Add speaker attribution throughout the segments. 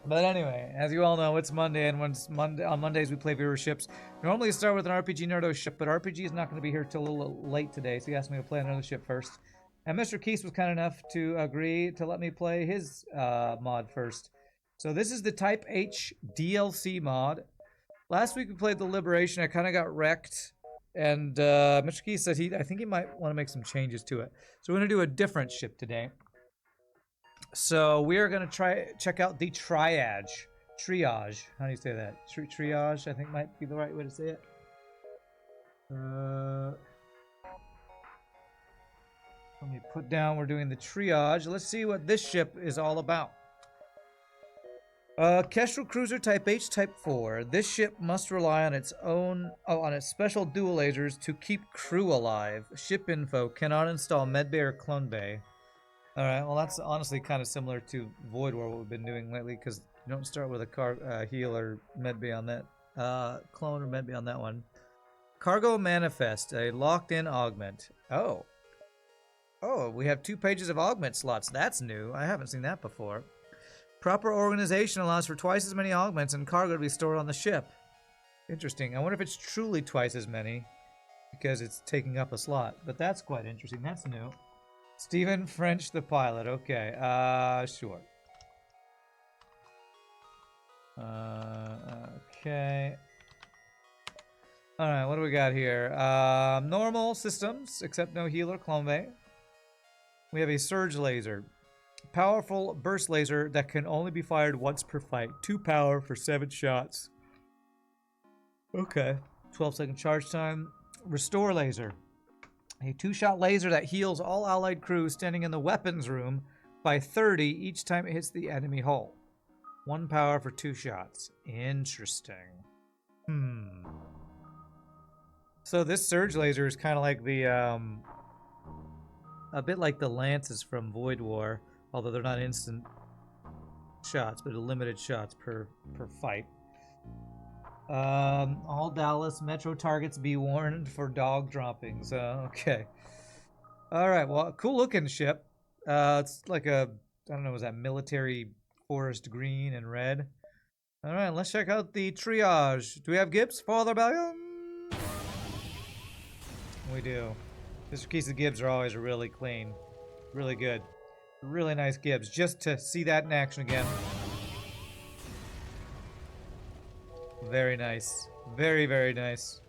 Speaker 1: But anyway, as you all know, it's Monday, and on Mondays we play viewer ships. Normally start with an RPG Nerdo ship, but RPG is not going to be here till a little late today, so he asked me to play another ship first. And Mr. Keese was kind enough to agree to let me play his mod first. So this is the Type H DLC mod. Last week we played the Liberation. I kind of got wrecked, and Mr. Keese said I think he might want to make some changes to it. So we're going to do a different ship today. So we are going to check out the Triage. Triage. How do you say that? Triage, I think might be the right way to say it. Let me put down, we're doing the Triage. Let's see what this ship is all about. Kestrel Cruiser Type H Type 4. This ship must rely on its special dual lasers to keep crew alive. Ship info, cannot install medbay or clone bay. Alright, well that's honestly kind of similar to Void War, what we've been doing lately, because you don't start with a heal or medbay on that, clone or medbay on that one. Cargo Manifest, a locked-in augment. Oh, we have 2 pages of augment slots. That's new. I haven't seen that before. Proper organization allows for twice as many augments and cargo to be stored on the ship. Interesting. I wonder if it's truly twice as many, because it's taking up a slot. But that's quite interesting. That's new. Stephen French, the pilot. Okay, sure. Okay. Alright, what do we got here? Normal systems, except no heal or clone bay. We have a surge laser. Powerful burst laser that can only be fired once per fight. 2 power for 7 shots. Okay. 12-second charge time. Restore laser. A 2-shot laser that heals all allied crew standing in the weapons room by 30 each time it hits the enemy hull. 1 power for 2 shots. Interesting. So this surge laser is kind of like the, a bit like the lances from Void War, although they're not instant shots, but limited shots per fight. All Dallas Metro targets be warned for dog droppings. Okay. Alright, well, cool looking ship. It's like a, I don't know, was that military forest green and red? Alright, let's check out the Triage. Do we have Gibbs for the rebellion? We do. Mr. Keese's Gibbs are always really clean. Really good. Really nice Gibbs. Just to see that in action again. Very nice. Very, very nice.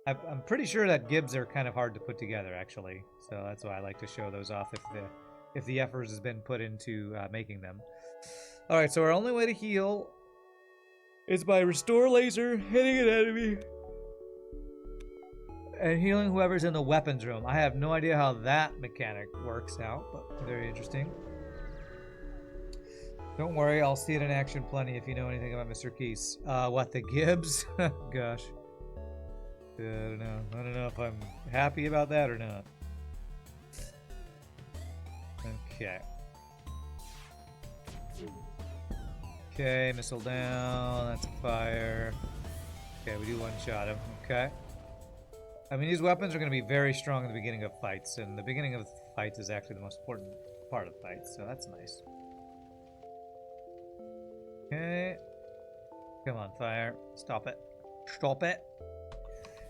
Speaker 1: I'm pretty sure that Gibbs are kind of hard to put together, actually. So that's why I like to show those off if the effort has been put into making them. Alright, so our only way to heal is by restore laser, hitting an enemy, and healing whoever's in the weapons room. I have no idea how that mechanic works out, but very interesting. Don't worry, I'll see it in action plenty if you know anything about Mr. Keese. What, the Gibbs? Gosh. I don't know. I don't know if I'm happy about that or not. Okay. Okay, missile down. That's a fire. Okay, we do one-shot him. Okay. I mean, these weapons are going to be very strong in the beginning of fights, and the beginning of fights is actually the most important part of fights, so that's nice. Okay. Come on, fire. Stop it. Stop it.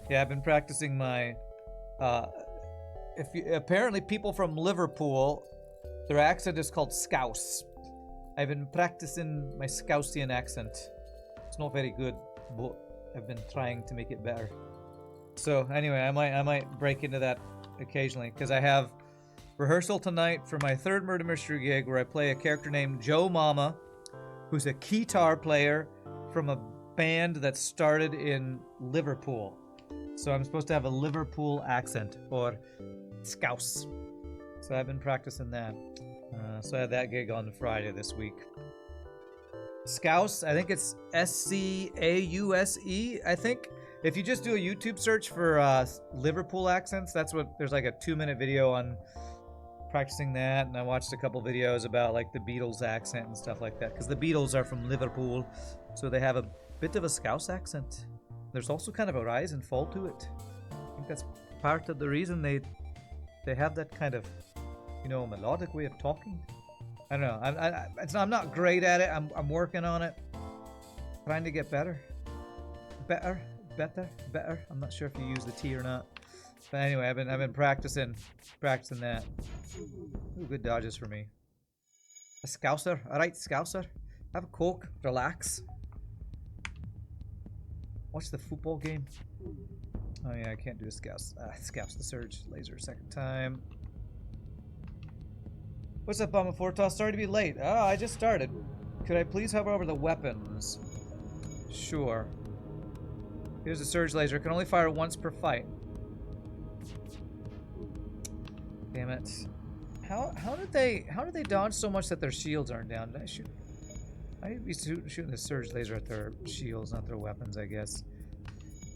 Speaker 1: Yeah, I've been practicing my... apparently people from Liverpool, their accent is called Scouse. I've been practicing my Scousian accent. It's not very good, but I've been trying to make it better. So anyway, I might break into that occasionally, because I have rehearsal tonight for my 3rd Murder Mystery gig, where I play a character named Joe Mama, who's a guitar player from a band that started in Liverpool. So I'm supposed to have a Liverpool accent, or Scouse. So I've been practicing that. So I had that gig on Friday this week. Scouse, I think it's S-C-A-U-S-E, I think. If you just do a YouTube search for Liverpool accents, that's what, there's like a 2-minute video on practicing that, and I watched a couple videos about like the Beatles accent and stuff like that, because the Beatles are from Liverpool, so they have a bit of a Scouse accent. There's also kind of a rise and fall to it. I think that's part of the reason they have that kind of, you know, melodic way of talking. I don't know. I'm not great at it. I'm working on it. Trying to get better. Better. I'm not sure if you use the T or not. But anyway, I've been practicing that. Ooh, good dodges for me. A Scouser. Alright, Scouser. Have a Coke. Relax. Watch the football game. Oh yeah, I can't do the Scouts. Scouts the Surge. Laser second time. What's up, Bomba Fortos? Sorry to be late. Oh, I just started. Could I please hover over the weapons? Sure. Here's the Surge Laser. It can only fire once per fight. Damn it. How did they dodge so much that their shields aren't down? Did I shoot? I need to be shooting the Surge Laser at their shields, not their weapons, I guess.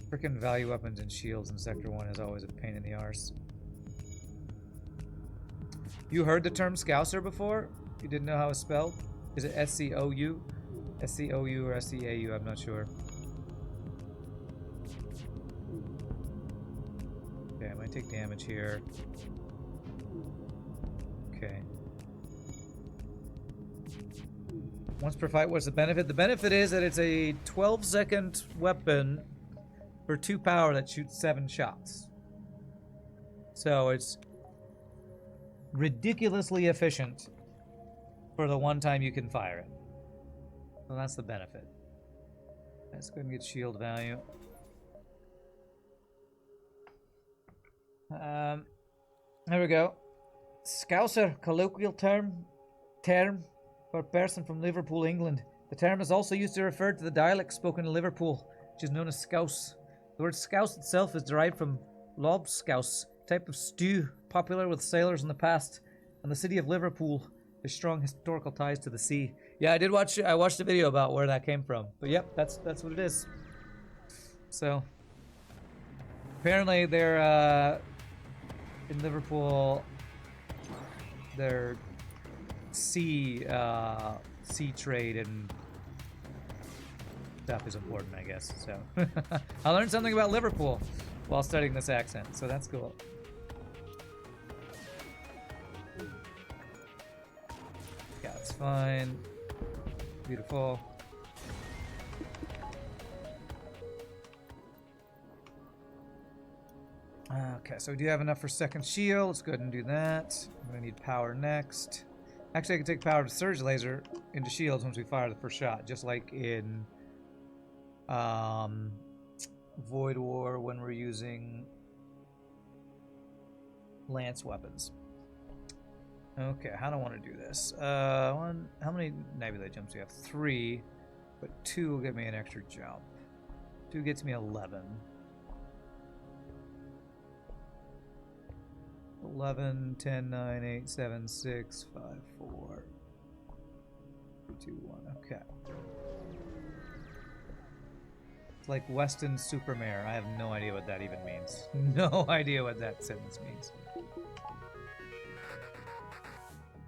Speaker 1: Frickin' value weapons and shields in Sector 1 is always a pain in the arse. You heard the term Scouser before? You didn't know how it's spelled? Is it S-C-O-U? S-C-O-U or S-C-A-U? I'm not sure. Okay, I might take damage here. Okay. Once per fight, what's the benefit? The benefit is that it's a 12-second weapon for 2 power that shoots 7 shots. So it's ridiculously efficient for the one time you can fire it. So that's the benefit. Let's go ahead and get shield value. There we go. Scouser, colloquial term for a person from Liverpool, England. The term is also used to refer to the dialect spoken in Liverpool, which is known as Scouse. The word Scouse itself is derived from lobscouse, type of stew popular with sailors in the past, and the city of Liverpool has strong historical ties to the sea. Yeah, I watched a video about where that came from. But yep, that's what it is. So apparently they're in Liverpool, their sea trade and stuff is important, I guess. So I learned something about Liverpool while studying this accent, so that's cool. Yeah, it's fine. Beautiful. Okay, so we do have enough for second shield. Let's go ahead and do that. I'm gonna need power next. Actually, I can take power to Surge Laser into shields once we fire the first shot, just like in Void War when we're using lance weapons. Okay, how do I want to do this? How many nebula jumps do we have? 3, but 2 will get me an extra jump. 2 gets me 11. 11, 10, 9, 8, 7, 6, 5, 4, 3, 2, 1. Okay. It's like Weston Supermare. I have no idea what that even means. No idea what that sentence means.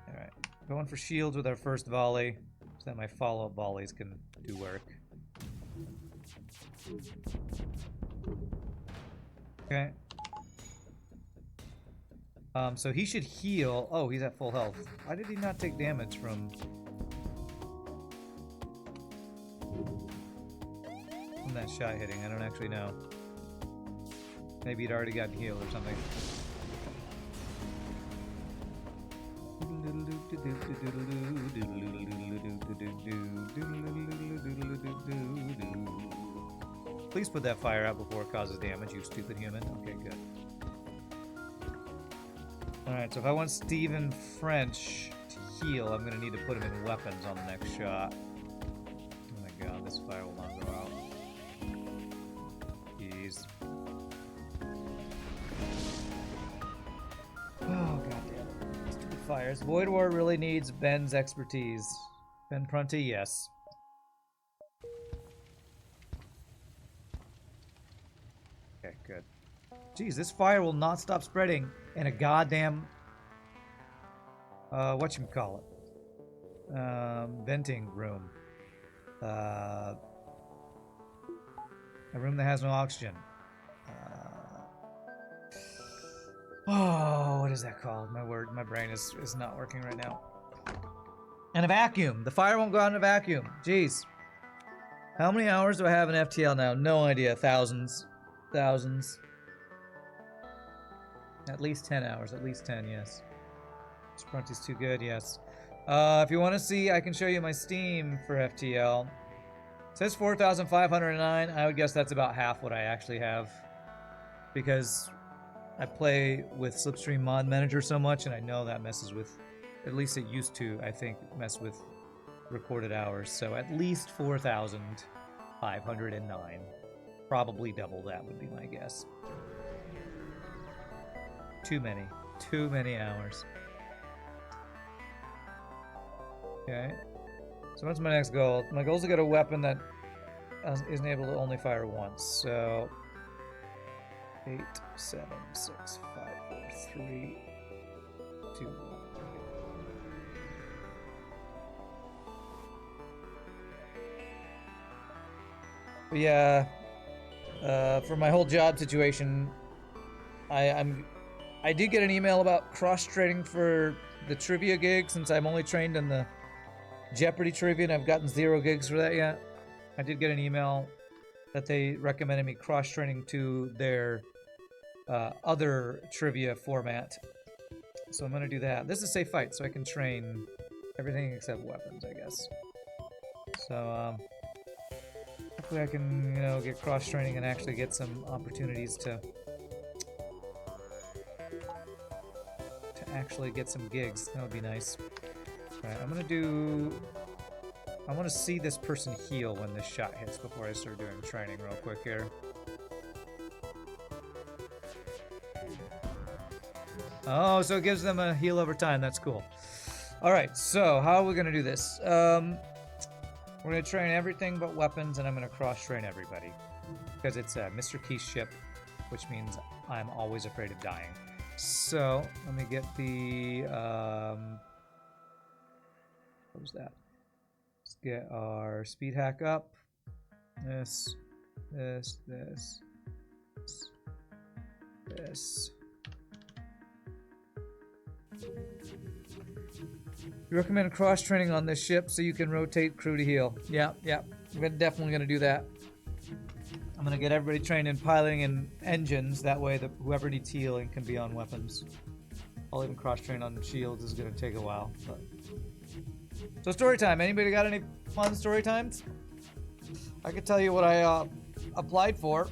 Speaker 1: Alright. Going for shields with our first volley, so that my follow-up volleys can do work. Okay. So he should heal. Oh, he's at full health. Why did he not take damage from that shot hitting? I don't actually know. Maybe he'd already gotten healed or something. Please put that fire out before it causes damage, you stupid human. Okay, good. Alright, so if I want Stephen French to heal, I'm gonna need to put him in weapons on the next shot. Oh my god, this fire will not go out. Jeez. Oh god damn it. Stupid fires. Void War really needs Ben's expertise. Ben Prunty, yes. Okay, good. Jeez, this fire will not stop spreading in a goddamn whatchamacallit, venting room, a room that has no oxygen. Oh, what is that called? My brain is not working right now. In a vacuum. The fire won't go out in a vacuum. Jeez. How many hours do I have in FTL now? No idea. Thousands. Thousands. At least 10 hours. At least 10, yes. Sprunty's too good, yes. If you want to see, I can show you my Steam for FTL. It says 4,509. I would guess that's about half what I actually have. Because I play with Slipstream Mod Manager so much, and I know that messes with... At least it used to, I think, mess with recorded hours. So at least 4,509. Probably double that would be my guess. Too many. Too many hours. Okay. So what's my next goal? My goal is to get a weapon that isn't able to only fire once. So 8, 7, 6, 5, 4, 3, 2, 1. But yeah, for my whole job situation, I did get an email about cross-training for the trivia gig, since I'm only trained in the Jeopardy trivia and I've gotten 0 gigs for that yet. I did get an email that they recommended me cross-training to their other trivia format. So I'm going to do that. This is Safe Fight, so I can train everything except weapons, I guess. So, hopefully I can, you know, get cross-training and actually get some opportunities to actually get some gigs. That would be nice. Alright, I'm gonna do... I want to see this person heal when this shot hits before I start doing training real quick here. Oh, so it gives them a heal over time. That's cool. Alright, so how are we gonna do this? We're gonna train everything but weapons, and I'm gonna cross-train everybody. Because it's a Mr. Key's ship, which means I'm always afraid of dying. So, let me get the, what was that? Let's get our speed hack up. This. You recommend cross-training on this ship so you can rotate crew to heal. Yeah. We're definitely going to do that. I'm going to get everybody trained in piloting and engines. That way that whoever needs healing can be on weapons. I'll even cross-train on shields. Is going to take a while. But... So story time. Anybody got any fun story times? I could tell you what I applied for.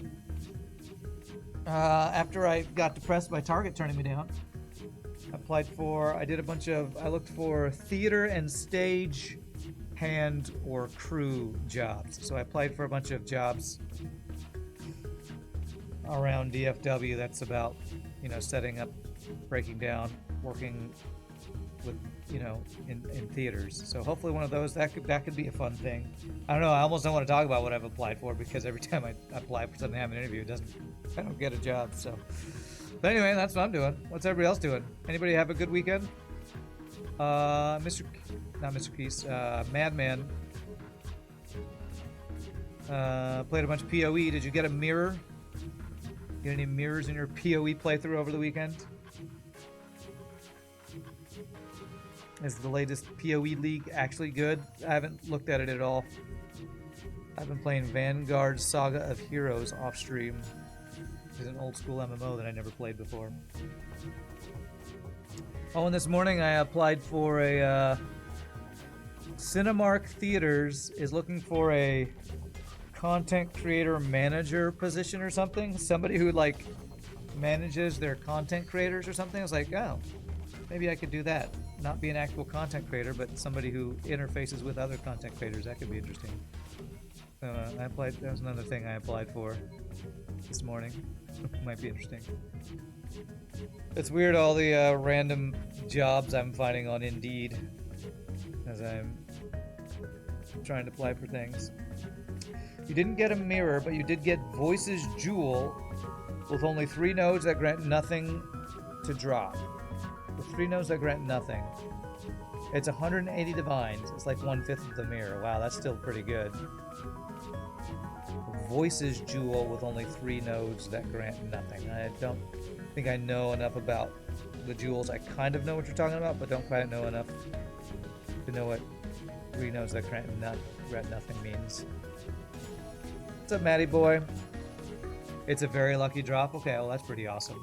Speaker 1: After I got depressed by Target turning me down. I looked for theater and stage hand or crew jobs. So I applied for a bunch of jobs around DFW. That's about, you know, setting up, breaking down, working with, you know, in theaters. So hopefully one of those, that could be a fun thing. I don't know, I almost don't want to talk about what I've applied for, because every time I apply for something, I have an interview, I don't get a job, so. But anyway, that's what I'm doing. What's everybody else doing? Anybody have a good weekend? Not Mr. Keys, Madman. Played a bunch of PoE. Did you get a mirror? Get any mirrors in your PoE playthrough over the weekend? Is the latest PoE league actually good? I haven't looked at it at all. I've been playing Vanguard Saga of Heroes off stream. It's an old school MMO that I never played before. Oh, and this morning I applied for a Cinemark Theaters is looking for a content creator manager position or something. Somebody who like manages their content creators or something. I was like, oh, maybe I could do that. Not be an actual content creator, but somebody who interfaces with other content creators. That could be interesting. So I applied. That was another thing I applied for this morning. Might be interesting. It's weird, all the random jobs I'm finding on Indeed as I'm trying to apply for things. You didn't get a mirror, but you did get Voices Jewel with only 3 nodes that grant nothing to drop. With 3 nodes that grant nothing. It's 180 divines. It's like 1/5 of the mirror. Wow, that's still pretty good. Voices Jewel with only 3 nodes that grant nothing. I don't think I know enough about the jewels. I kind of know what you're talking about, but don't quite know enough to know what Green knows that red nothing means. What's up, Matty boy? It's a very lucky drop. Okay, well, that's pretty awesome.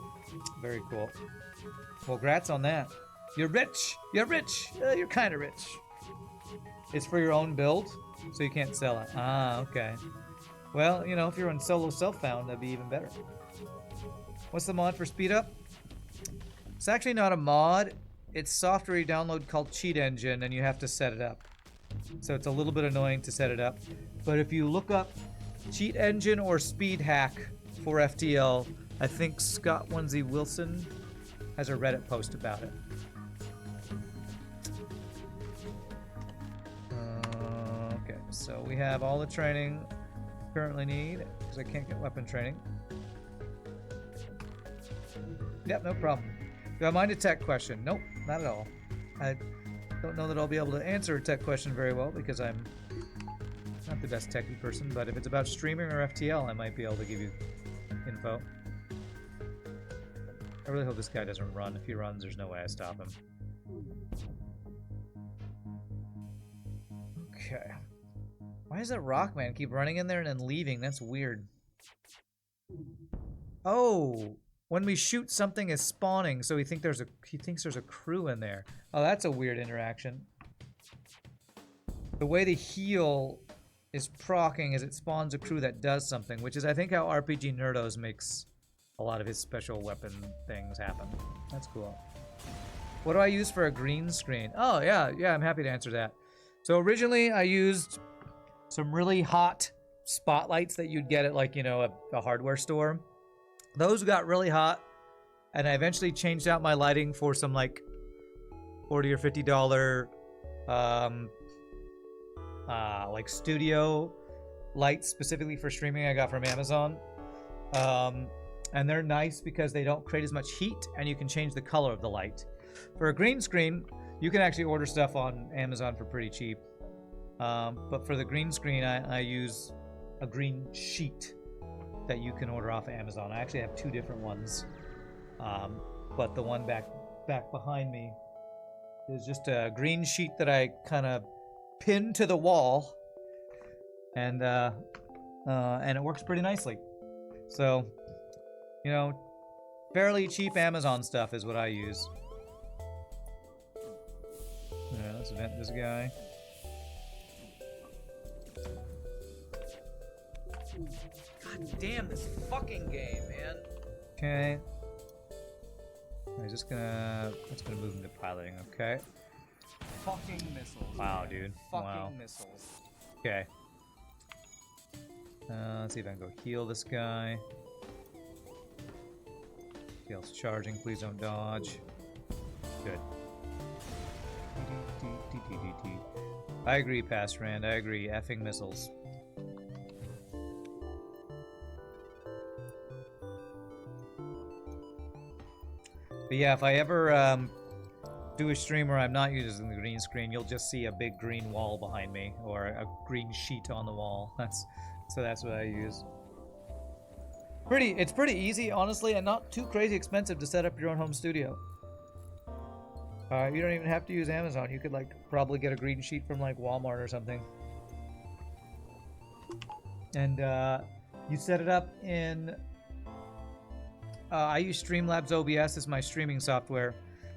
Speaker 1: Very cool. Well, congrats on that. You're rich. You're rich. You're kind of rich. It's for your own build, so you can't sell it. Ah, okay. Well, you know, if you're on solo self-found, that'd be even better. What's the mod for speed up? It's actually not a mod. It's software you download called Cheat Engine, and you have to set it up. So it's a little bit annoying to set it up. But if you look up Cheat Engine or Speed Hack for FTL, I think Scott Onesie Wilson has a Reddit post about it. Okay, so we have all the training currently need, because I can't get weapon training. Yep, no problem. Do I mind a tech question? Nope, not at all. I don't know that I'll be able to answer a tech question very well because I'm not the best techie person, but if it's about streaming or FTL, I might be able to give you info. I really hope this guy doesn't run. If he runs, there's no way I stop him. Okay. Why does that Rockman keep running in there and then leaving? That's weird. Oh! When we shoot, something is spawning, so he thinks there's a crew in there. Oh, that's a weird interaction. The way the heal is proccing is it spawns a crew that does something, which is I think how RPG Nerdos makes a lot of his special weapon things happen. That's cool. What do I use for a green screen? Oh, yeah, I'm happy to answer that. So originally I used some really hot spotlights that you'd get at, like, you know, a hardware store. Those got really hot, and I eventually changed out my lighting for some like $40 or $50 like studio lights specifically for streaming I got from Amazon. And they're nice because they don't create as much heat, and you can change the color of the light. For a green screen, you can actually order stuff on Amazon for pretty cheap. But for the green screen, I use a green sheet that you can order off of Amazon. I actually have two different ones, but the one back behind me is just a green sheet that I kind of pin to the wall, and it works pretty nicely. So, you know, fairly cheap Amazon stuff is what I use. Yeah, let's vent this guy. God damn this fucking game, man. Okay. Let's gonna move into piloting, okay?
Speaker 2: Fucking missiles.
Speaker 1: Wow, dude.
Speaker 2: Fucking missiles.
Speaker 1: Okay. Let's see if I can go heal this guy. Heal's charging, please don't dodge. Good. I agree, Pastrand. I agree. Effing missiles. But yeah, if I ever do a stream where I'm not using the green screen, you'll just see a big green wall behind me, or a green sheet on the wall. That's what I use. It's pretty easy, honestly, and not too crazy expensive to set up your own home studio. You don't even have to use Amazon. You could like probably get a green sheet from like Walmart or something, and you set it up in. I use Streamlabs OBS as my streaming software,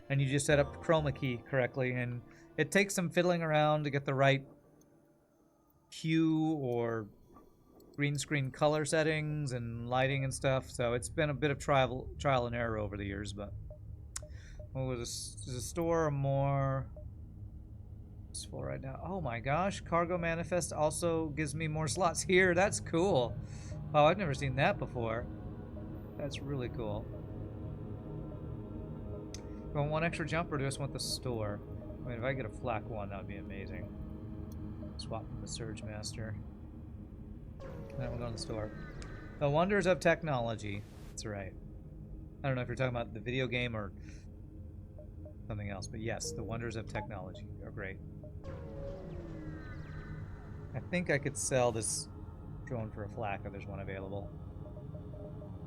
Speaker 1: and you just set up the chroma key correctly, and it takes some fiddling around to get the right hue or green screen color settings and lighting and stuff. So it's been a bit of trial and error over the years, but there's a store or more. It's full right now. Oh my gosh, Cargo Manifest also gives me more slots here. That's cool. Oh, I've never seen that before. That's really cool. Do I want one extra jump, or do I just want the store? I mean, if I get a flak one, that would be amazing. Swap from the Surge Master. And then we'll go to the store. The Wonders of Technology. That's right. I don't know if you're talking about the video game or something else, but yes, the Wonders of Technology are great. I think I could sell this drone for a flak if there's one available.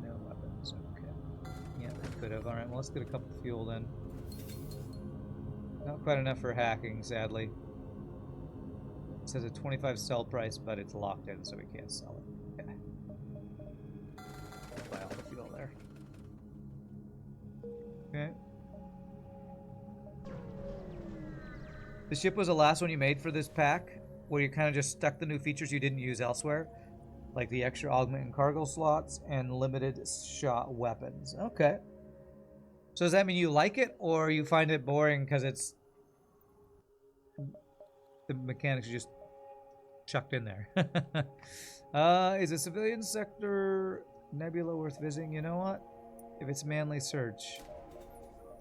Speaker 1: No weapons, okay. Yeah, I could have. Alright, well, let's get a couple fuel then. Not quite enough for hacking, sadly. It says a 25 sell price, but it's locked in, so we can't sell it. Okay. Buy all the fuel there. Okay. The ship was the last one you made for this pack, where you kind of just stuck the new features you didn't use elsewhere, like the extra augment and cargo slots and limited shot weapons. Okay. So does that mean you like it, or you find it boring because it's the mechanics are just chucked in there? Is a civilian sector nebula worth visiting? You know what? If it's manly search,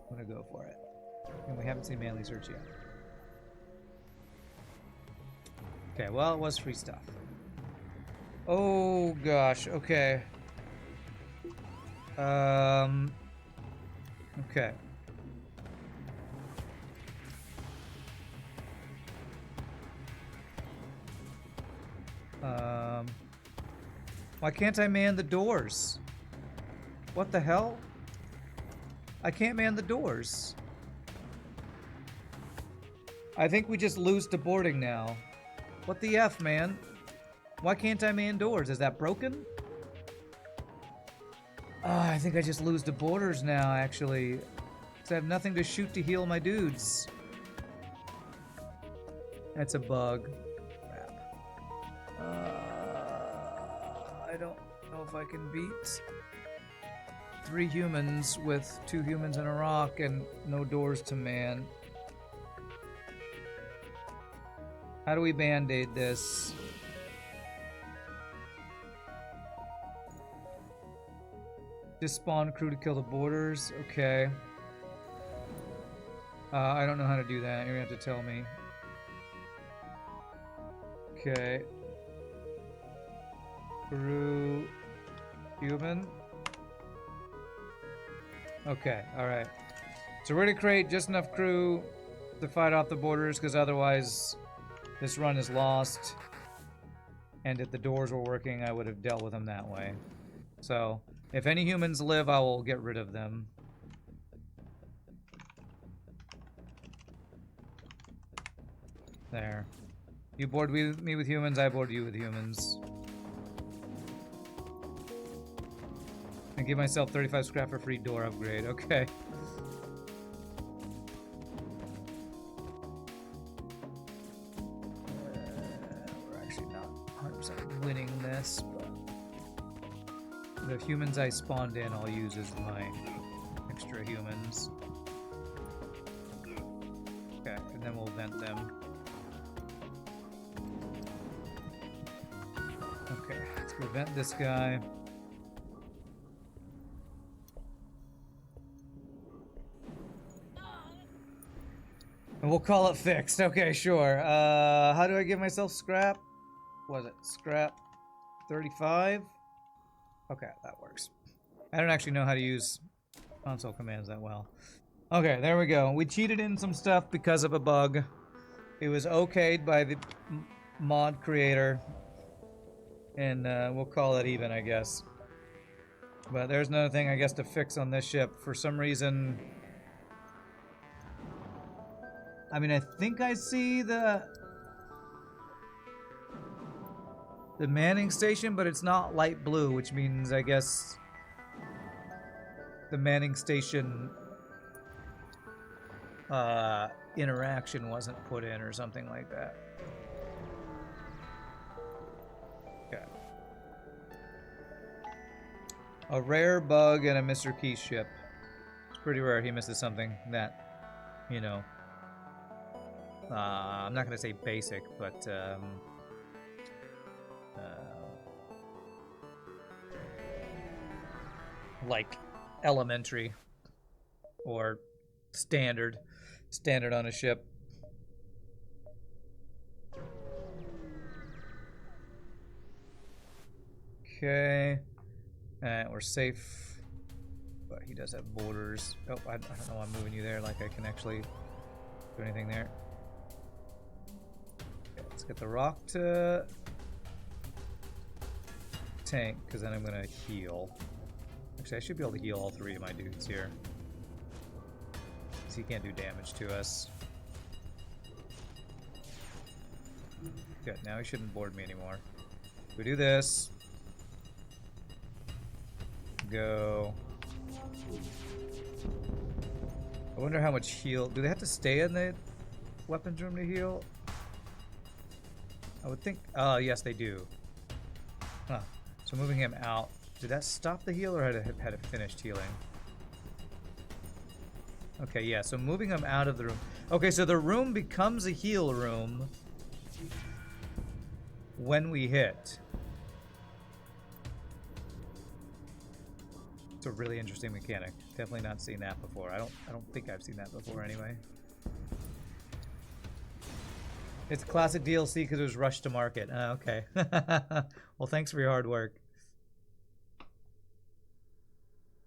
Speaker 1: I'm gonna go for it. And we haven't seen manly search yet. Okay, well, it was free stuff. Oh gosh, okay. Okay. Why can't I man the doors? What the hell? I can't man the doors. I think we just lose to boarding now. What the F, man? Why can't I man doors? Is that broken? I think I just lose to boarders now, actually. Because I have nothing to shoot to heal my dudes. That's a bug. Crap. I don't know if I can beat 3 humans with 2 humans and a rock and no doors to man. How do we band-aid this? Just spawn crew to kill the boarders. Okay. I don't know how to do that. You're gonna have to tell me. Okay. Crew. Human. Okay, alright. So we're gonna create just enough crew to fight off the boarders, because otherwise this run is lost. And if the doors were working, I would have dealt with them that way. So, if any humans live, I will get rid of them. There. You board me with humans, I board you with humans. And give myself 35 scrap for free door upgrade. Okay. We're actually not 100% winning this, but the humans I spawned in, I'll use as my extra humans. Okay, and then we'll vent them. Okay, let's go vent this guy. And we'll call it fixed. Okay, sure. How do I give myself scrap? What was it? Scrap 35? Okay, that works. I don't actually know how to use console commands that well. Okay, there we go. We cheated in some stuff because of a bug. It was okayed by the mod creator. And we'll call it even, I guess. But there's another thing, I guess, to fix on this ship. For some reason... I mean, I think I see the manning station, but it's not light blue, which means, I guess, the manning station interaction wasn't put in or something like that. Okay. A rare bug in a Mr. Key ship. It's pretty rare he misses something that, you know, I'm not going to say basic, but like elementary or standard on a ship. Okay, we're safe, but he does have borders. Oh, I don't know why I'm moving you there, like I can actually do anything there. Okay, let's get the rock to tank, because then I'm gonna heal. Actually, I should be able to heal all 3 of my dudes here, because he can't do damage to us. Good, now he shouldn't board me anymore. We do this. Go. I wonder how much heal. Do they have to stay in the weapons room to heal? I would think. Yes, they do. Huh. So moving him out. Did that stop the heal or had it finished healing? Okay, yeah, so moving him out of the room. Okay, so the room becomes a heal room when we hit. It's a really interesting mechanic. Definitely not seen that before. I don't think I've seen that before anyway. It's classic DLC because it was rushed to market. Okay. Well, thanks for your hard work.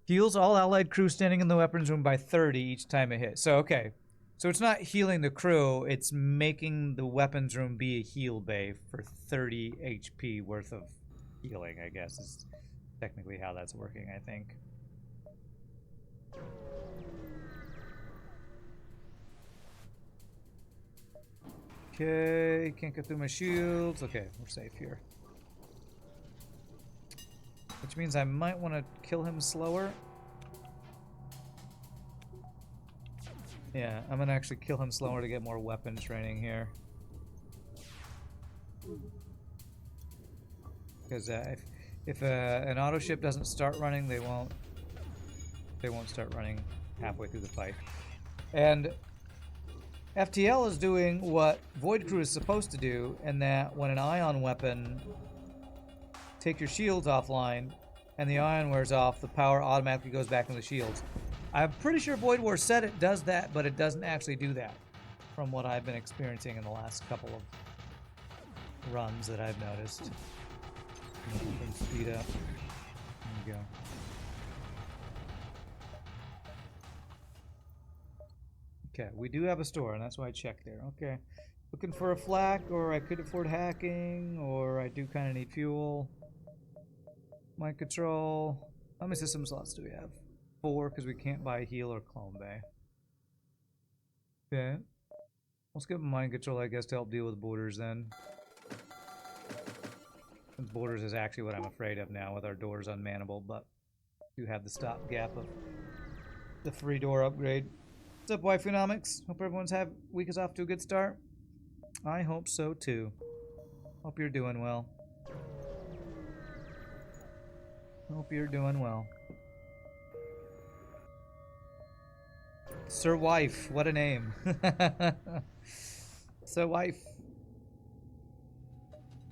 Speaker 1: Heals all allied crew standing in the weapons room by 30 each time it hits. So, okay. So it's not healing the crew, it's making the weapons room be a heal bay for 30 HP worth of healing, I guess, is technically how that's working, I think. Okay, can't get through my shields. Okay, we're safe here. Which means I might want to kill him slower. Yeah, I'm gonna actually kill him slower to get more weapon training here. Because if an auto ship doesn't start running, they won't start running halfway through the fight. And FTL is doing what Void Crew is supposed to do, in that when an ion weapon, take your shields offline, and the ion wears off, the power automatically goes back in the shields. I'm pretty sure Void War said it does that, but it doesn't actually do that, from what I've been experiencing in the last couple of runs that I've noticed. Speed up. There we go. Okay, we do have a store, and that's why I checked there. Okay. Looking for a flak, or I could afford hacking, or I do kind of need fuel. Mind control. How many system slots do we have? 4, because we can't buy heal or clone bay. Okay. Let's give them mind control, I guess, to help deal with borders then. Since borders is actually what I'm afraid of now with our doors unmannable, but do have the stopgap of the free door upgrade. What's up, Waifunomics? Hope everyone's week is off to a good start. I hope so too. Hope you're doing well. Hope you're doing well. Sir Wife, what a name. Sir Wife.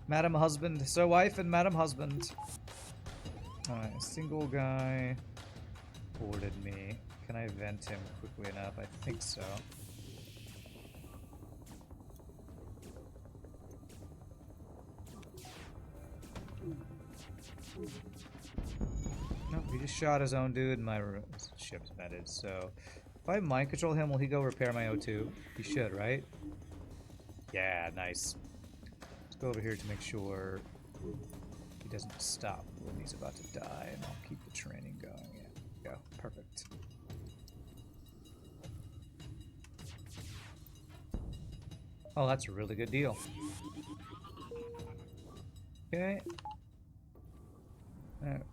Speaker 1: Madam Husband. Sir Wife and Madam Husband. Alright, a single guy boarded me. Can I vent him quickly enough? I think so. Nope, he just shot his own dude and my ship's vented, so... If I mind control him, will he go repair my O2? He should, right? Yeah, nice. Let's go over here to make sure he doesn't stop when he's about to die, and I'll keep the training going. Yeah, go. Perfect. Oh, that's a really good deal. Okay.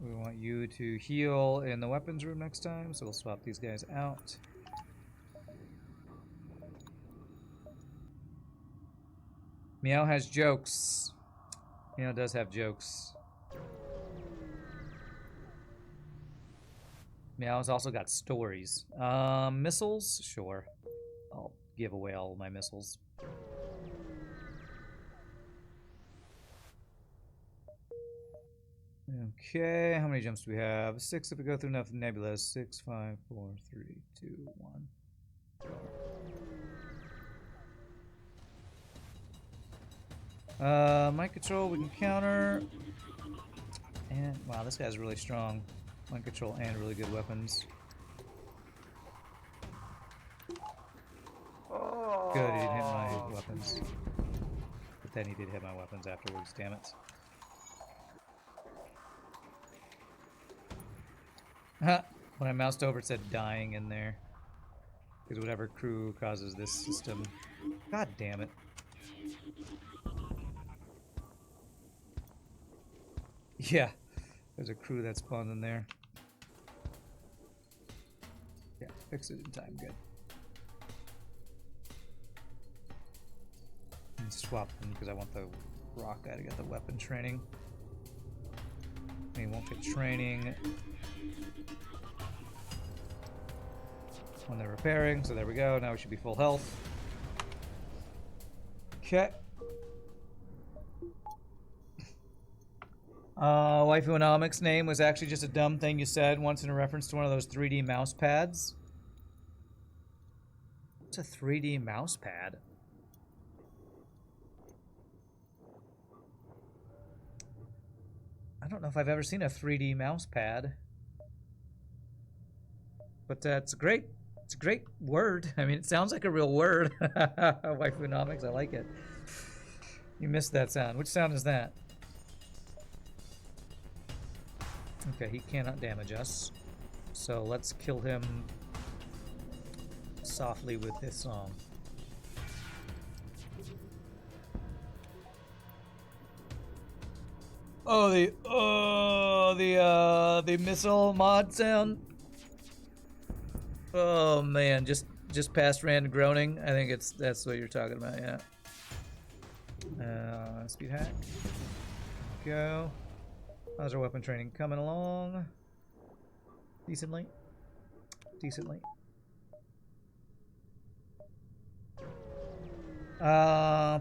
Speaker 1: We want you to heal in the weapons room next time, so we'll swap these guys out. Meow has jokes. Meow does have jokes. Meow's also got stories. Missiles? Sure. I'll give away all of my missiles. Okay, how many jumps do we have? 6 if we go through enough nebulas. 6, 5, 4, 3, 2, 1. Mind control, we can counter. And, wow, this guy's really strong. Mind control and really good weapons. Good, he didn't hit my weapons. But then he did hit my weapons afterwards, damn it. When I moused over, it said dying in there. Because whatever crew causes this system. God damn it. Yeah, there's a crew that spawned in there. Yeah, fix it in time. Good. And swap them because I want the rock guy to get the weapon training. He won't get training when they're repairing, so there we go. Now we should be full health. Okay. Waifuonomic's name was actually just a dumb thing you said once in a reference to one of those 3D mouse pads. What's a 3D mouse pad? I don't know if I've ever seen a 3D mouse pad. But it's a great word. I mean, it sounds like a real word. Waifuonomics, I like it. You missed that sound. Which sound is that? Okay, he cannot damage us. So let's kill him softly with this song. Oh, the missile mod sound. Oh man, just past random groaning. I think that's what you're talking about. Yeah. Speed hack. Go. How's our weapon training coming along? Decently. 3D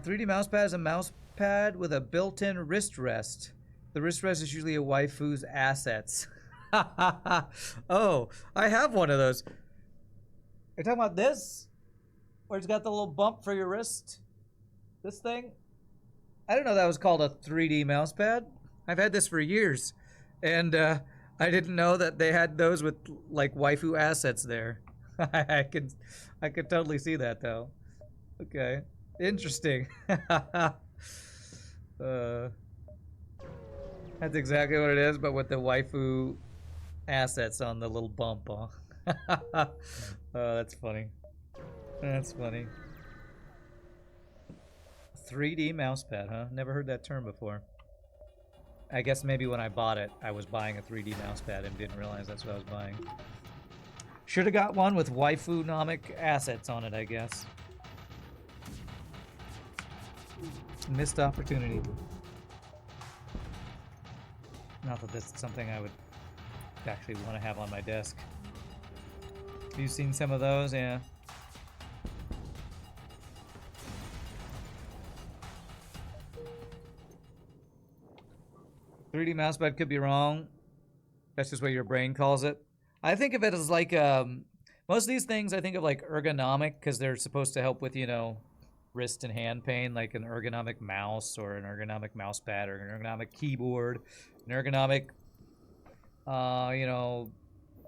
Speaker 1: mousepad is a mouse pad with a built-in wrist rest. The wrist rest is usually a waifu's assets. Oh, I have one of those. You're talking about this? Where it's got the little bump for your wrist? This thing? I didn't know that was called a 3D mousepad. I've had this for years. And I didn't know that they had those with like waifu assets there. I could totally see that though. Okay. Interesting. That's exactly what it is, but with the waifu assets on the little bump, huh? Oh, that's funny. That's funny. 3D mousepad, huh? Never heard that term before. I guess maybe when I bought it, I was buying a 3D mousepad and didn't realize that's what I was buying. Should have got one with waifu-nomic assets on it, I guess. Missed opportunity. Not that that's something I would actually want to have on my desk. Have you seen some of those? Yeah. "3D mousepad" could be wrong. That's just what your brain calls it. I think of it as like most of these things I think of like ergonomic because they're supposed to help with, you know, wrist and hand pain, like an ergonomic mouse or an ergonomic mousepad or an ergonomic keyboard, an ergonomic you know,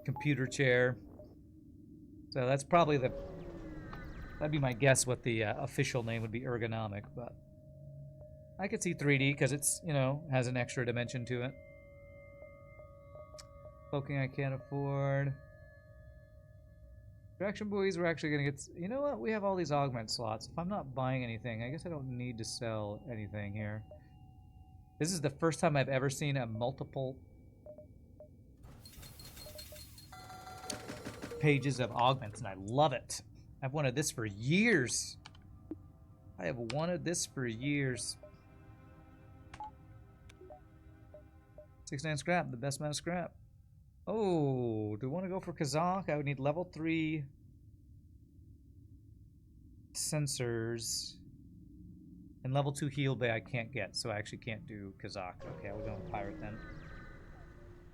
Speaker 1: computer chair. So that's probably that'd be my guess what the official name would be, ergonomic, but I could see 3D because it's, you know, has an extra dimension to it. Poking I can't afford. Traction buoys we're actually gonna get. You know what? We have all these augment slots. If I'm not buying anything, I guess I don't need to sell anything here. This is the first time I've ever seen a multiple pages of augments, and I love it. I've wanted this for years. I have wanted this for years. 69 scrap, the best amount of scrap. Oh, do we want to go for Kazakh? I would need level 3 sensors. And level 2 heal bay I can't get, so I actually can't do Kazakh. Okay, we'll go with Pirate then.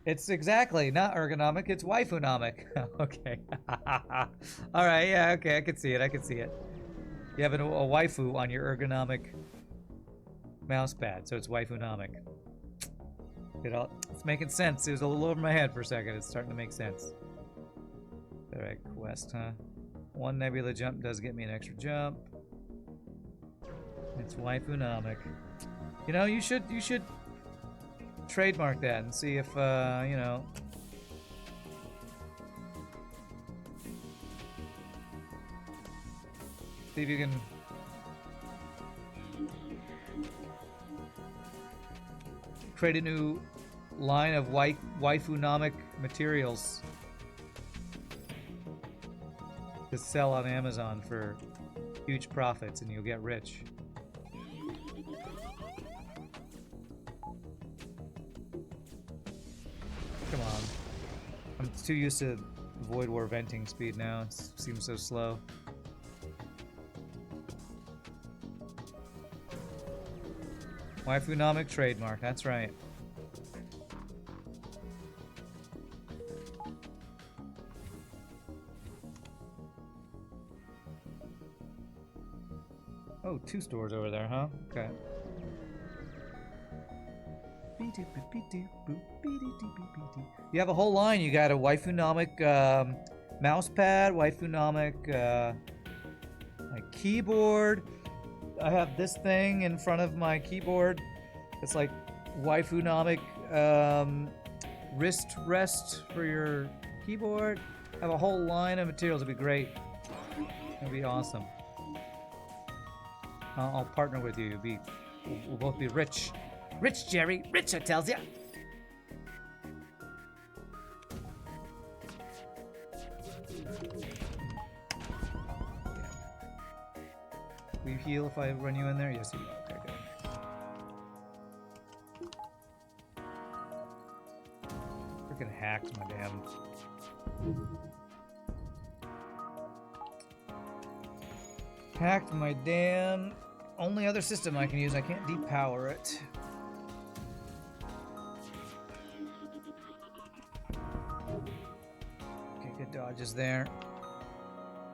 Speaker 1: It's exactly not ergonomic, it's waifunomic. Okay. Alright, yeah, okay, I can see it. You have a waifu on your ergonomic mousepad, so it's waifunomic. It's making sense. It was a little over my head for a second. It's starting to make sense. Alright, quest, huh? 1 nebula jump does get me an extra jump. It's waifunomic. You know, you should trademark that and see if you know, see if you can create a new line of waifunomic materials to sell on Amazon for huge profits, and you'll get rich. Come on. I'm too used to Void War venting speed now. It seems so slow. Waifunomic trademark, that's right. Oh, 2 stores over there, huh? Okay. You have a whole line. You got a waifunomic mouse pad, waifunomic keyboard. I have this thing in front of my keyboard. It's like waifunomic wrist rest for your keyboard. I have a whole line of materials. It'd be great. It'd be awesome. I'll partner with you. We'll both be rich. Rich, Jerry. Rich, I tells ya. Will you heal if I run you in there? Yes, you will. Okay, good. Freaking hacked my damn... Hacked my damn... Only other system I can use. I can't depower it. Okay, good dodges there.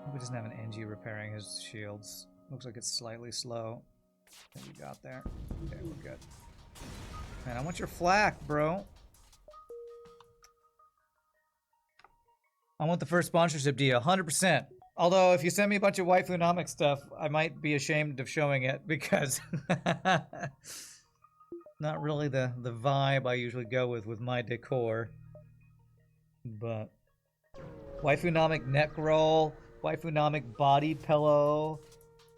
Speaker 1: Hope he doesn't have an NG repairing his shields. Looks like it's slightly slow. What you got there? Okay, we're good. Man, I want your flak, bro. I want the first sponsorship deal, 100%. Although, if you send me a bunch of waifunomic stuff, I might be ashamed of showing it because not really the vibe I usually go with my decor. But waifunomic neck roll, waifunomic body pillow,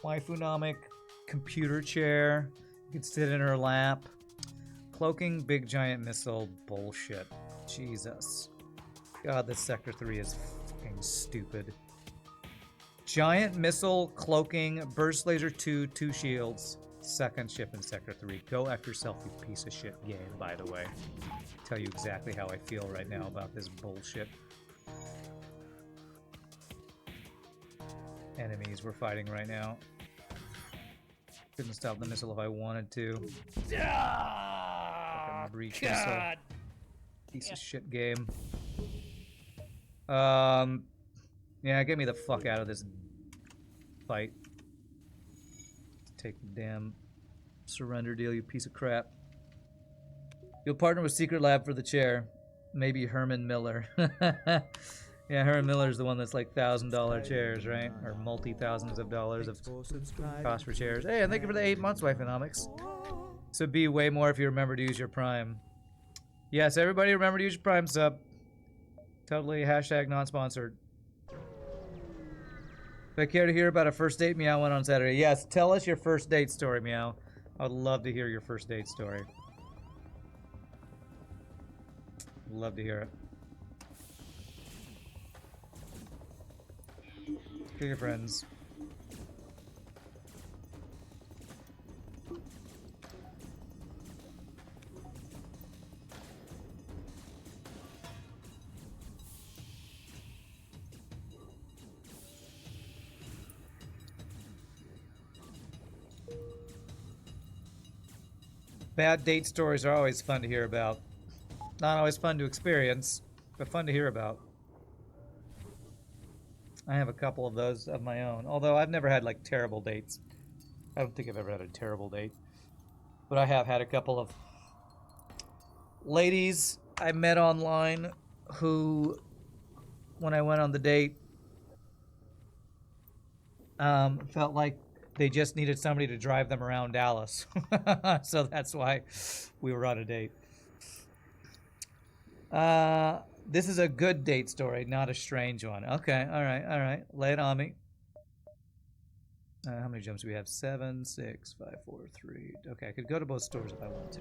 Speaker 1: waifunomic computer chair. You can sit in her lap. Cloaking big giant missile bullshit. Jesus. God, this Sector 3 is fucking stupid. Giant missile, cloaking, burst laser 2, 2 shields. Second ship in Sector 3. Go F yourself, you piece of shit game, by the way. Tell you exactly how I feel right now about this bullshit. Enemies we're fighting right now. Couldn't stop the missile if I wanted to. Fucking breach missile. Piece of shit game. Yeah, get me the fuck out of this fight. Take the damn surrender deal, you piece of crap. You'll partner with Secret Lab for the chair. Maybe Herman Miller. Yeah, Herman Miller's the one that's like $1,000 chairs, right? Or multi-thousands of dollars of cost for chairs. Hey, and thank you for the 8 months, Waifunomics. So be way more if you remember to use your Prime. Yes, everybody remember to use your Prime sub. Totally hashtag non-sponsored. If I care to hear about a first date Meow went on Saturday. Yes, tell us your first date story, Meow. I would love to hear your first date story. Love to hear it. To your friends. Bad date stories are always fun to hear about. Not always fun to experience, but fun to hear about. I have a couple of those of my own, although I've never had like terrible dates. I don't think I've ever had a terrible date. But I have had a couple of ladies I met online who, when I went on the date, felt like they just needed somebody to drive them around Dallas. So that's why we were on a date. This is a good date story, not a strange one. Okay, all right. Lay it on me. How many jumps do we have? 7, 6, 5, 4, 3. Okay, I could go to both stores if I want to.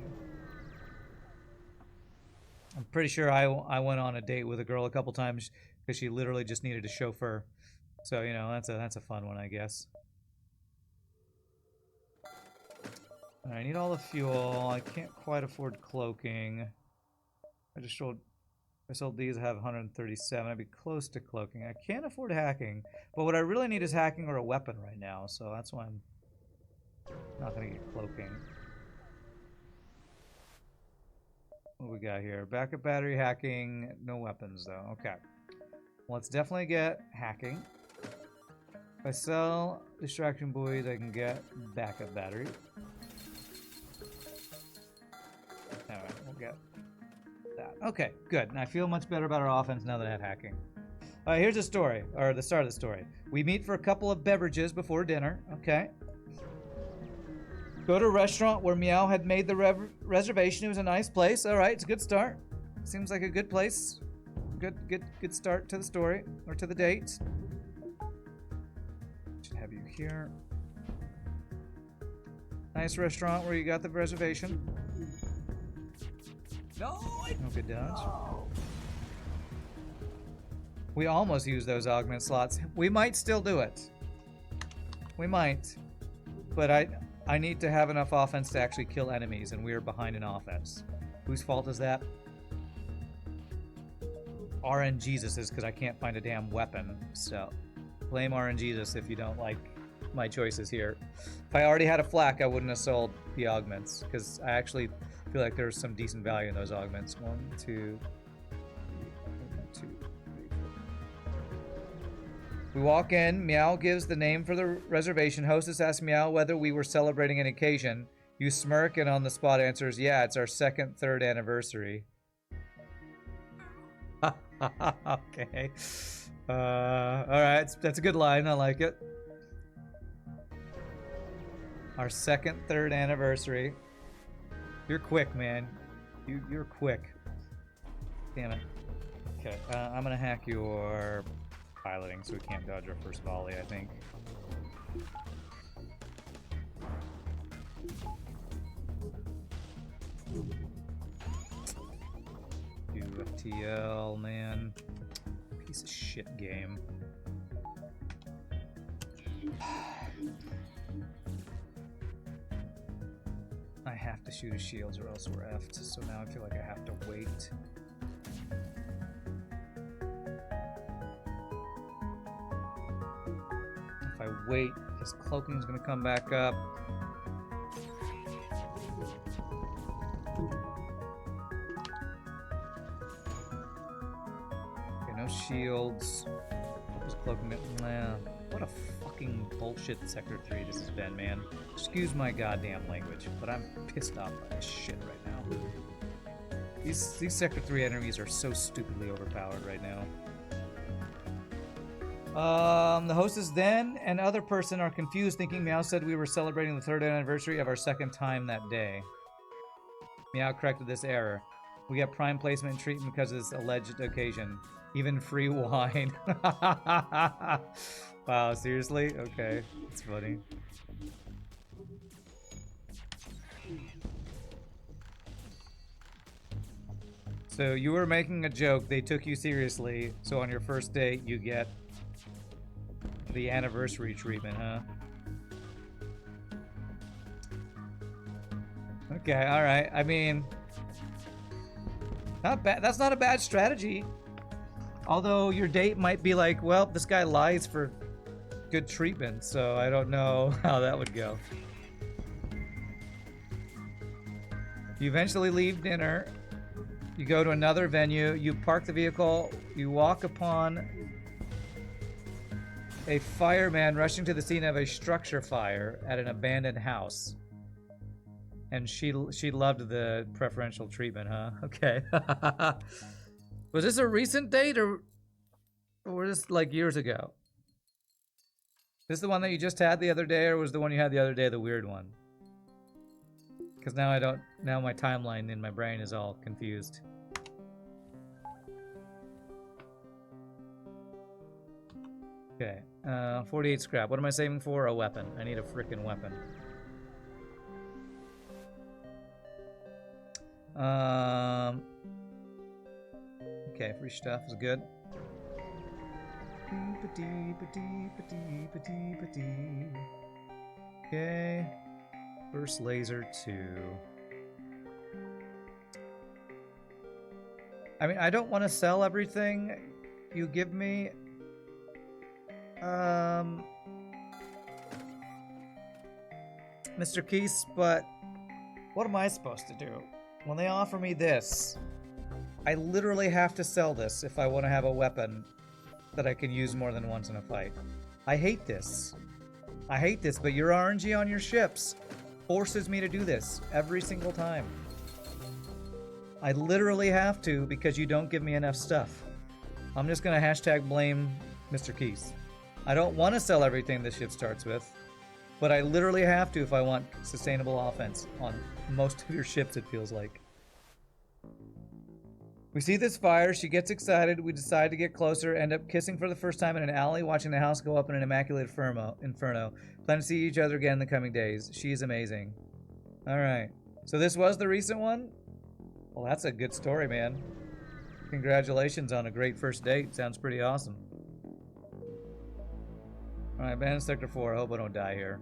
Speaker 1: I'm pretty sure I went on a date with a girl a couple times because she literally just needed a chauffeur. So, you know, that's a fun one, I guess. I need all the fuel. I can't quite afford cloaking. If I sold these, I have 137. I'd be close to cloaking. I can't afford hacking, but what I really need is hacking or a weapon right now, so that's why I'm not gonna get cloaking. What do we got here? Backup battery, hacking, no weapons though. Okay. Let's definitely get hacking. If I sell distraction buoys, I can get backup battery. Alright, we'll get that. Okay, good. And I feel much better about our offense now that I have hacking. Alright, here's the story, or the start of the story. We meet for a couple of beverages before dinner. Okay. Go to a restaurant where Meow had made the reservation. It was a nice place. Alright, it's a good start. Seems like a good place. Good start to the story, or to the date. Should have you here. Nice restaurant where you got the reservation.
Speaker 2: No,
Speaker 1: good dodge. We almost used those augment slots. We might still do it. We might. But I need to have enough offense to actually kill enemies, and we are behind in offense. Whose fault is that? RNGesus, because I can't find a damn weapon. So, blame RNGesus if you don't like my choices here. If I already had a flak, I wouldn't have sold the augments, because I actually feel like there's some decent value in those augments. 1, 2, 3, 4. We walk in. Meow gives the name for the reservation. Hostess asks Meow whether we were celebrating an occasion. You smirk and on the spot answers, yeah, it's our 2nd, 3rd anniversary. Okay. Alright, that's a good line. I like it. Our 2nd, 3rd anniversary. You're quick, man. You're quick. Damn it. Okay, I'm gonna hack your piloting so we can't dodge our first volley, I think. You FTL, man. Piece of shit game. I have to shoot his shields or else we're effed, so now I feel like I have to wait. If I wait, his cloaking is going to come back up. Okay, no shields. His cloaking. Nah, what a fucking bullshit Sector 3 this has been, man. Excuse my goddamn language, but I'm pissed off by this shit right now. These Sector 3 enemies are so stupidly overpowered right now. The hostess then and other person are confused, thinking Meow said we were celebrating the 3rd anniversary of our 2nd time that day. Meow corrected this error. We get prime placement and treatment because of this alleged occasion. Even free wine. Wow, seriously? Okay, it's funny. So you were making a joke, they took you seriously, so on your first date you get the anniversary treatment, huh? Okay, alright. I mean, not bad. That's not a bad strategy. Although your date might be like, well, this guy lies for good treatment, so I don't know how that would go. You eventually leave dinner. You go to another venue. You park the vehicle. You walk upon a fireman rushing to the scene of a structure fire at an abandoned house. And she loved the preferential treatment, huh? Okay. Was this a recent date or was this like years ago? Is this the one that you just had the other day, or was the one you had the other day the weird one? Because now my timeline in my brain is all confused. Okay, 48 scrap. What am I saving for? A weapon. I need a frickin' weapon. Okay, free stuff is good. Okay. First laser 2. I mean, I don't want to sell everything you give me. Mr. Keese, but what am I supposed to do? When they offer me this, I literally have to sell this if I want to have a weapon that I can use more than once in a fight. I hate this. I hate this, but your RNG on your ships forces me to do this every single time. I literally have to because you don't give me enough stuff. I'm just going to hashtag blame Mr. Keese. I don't want to sell everything this ship starts with, but I literally have to if I want sustainable offense on most of your ships, it feels like. We see this fire, she gets excited, we decide to get closer, end up kissing for the first time in an alley, watching the house go up in an immaculate inferno. Plan to see each other again in the coming days. She's amazing. Alright. So this was the recent one? Well, that's a good story, man. Congratulations on a great first date. Sounds pretty awesome. Alright, man, Sector 4. I hope I don't die here.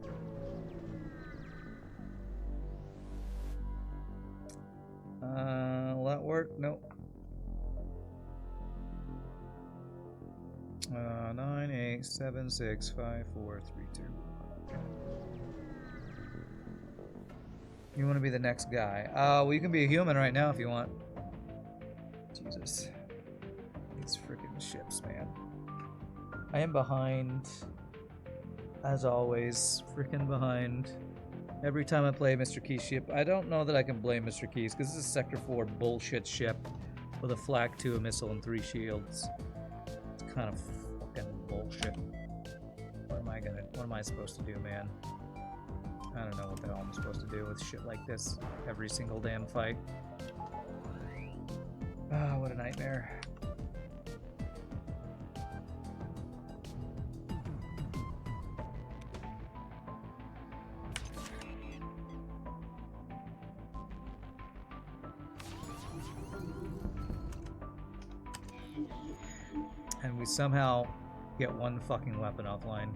Speaker 1: Will that work? Nope. 9, 8, 7, 6, 5, 4, 3, 2. Okay. You want to be the next guy? Well, you can be a human right now if you want. Jesus. These freaking ships, man. I am behind. As always. Freaking behind. Every time I play Mr. Keys ship, I don't know that I can blame Mr. Keys, because this is a Sector 4 bullshit ship with a Flak 2, a missile, and 3 shields. It's kind of fucking bullshit. What am I supposed to do, man? I don't know what the hell I'm supposed to do with shit like this every single damn fight. Ah, what a nightmare. And we somehow get one fucking weapon offline.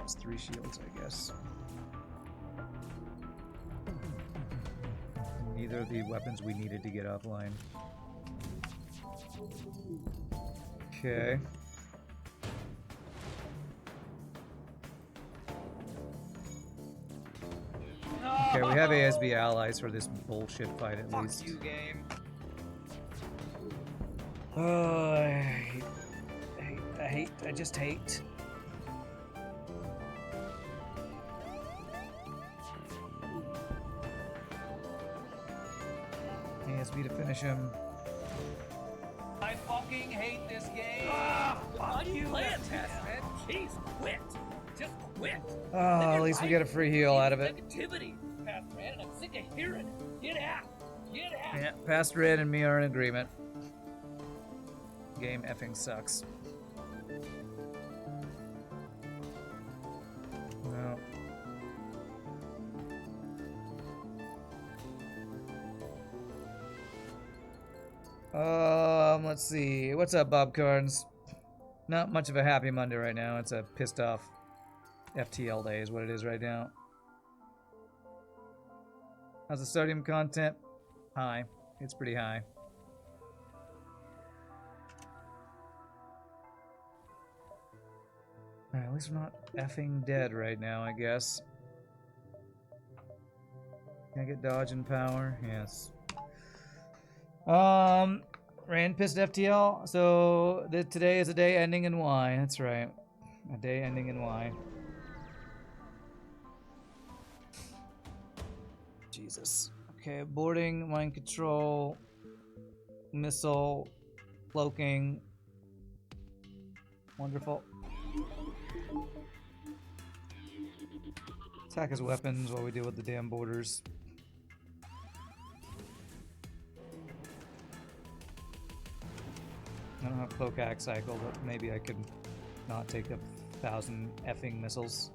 Speaker 1: It's 3 shields, I guess. Neither of the weapons we needed to get offline. Okay. Okay, we have ASB allies for this bullshit fight at least.
Speaker 2: Fuck you, game.
Speaker 1: Oh, I just hate. ASB to finish him.
Speaker 2: I fucking hate this game.
Speaker 3: Why do you play it, man? Jeez, quit. Just quit.
Speaker 1: Oh, at least we get a free heal out of it.
Speaker 3: Negativity, Pastor Ed, and I'm sick of hearing it. Get out. Get out.
Speaker 1: Yeah, Pastor Ed and me are in agreement. Game effing sucks. No. Let's see. What's up, Bob Carnes? Not much of a happy Monday right now. It's a pissed off FTL day is what it is right now. How's the sodium content? High. It's pretty high. Alright, at least we're not effing dead right now, I guess. Can I get dodge and power? Yes. Rand pissed FTL. So today is a day ending in Y. That's right. A day ending in Y. Jesus. Okay, boarding, mind control, missile, cloaking. Wonderful. Attack his weapons while we deal with the damn borders. I don't have cloak axe cycle, but maybe I could not take up 1,000 effing missiles.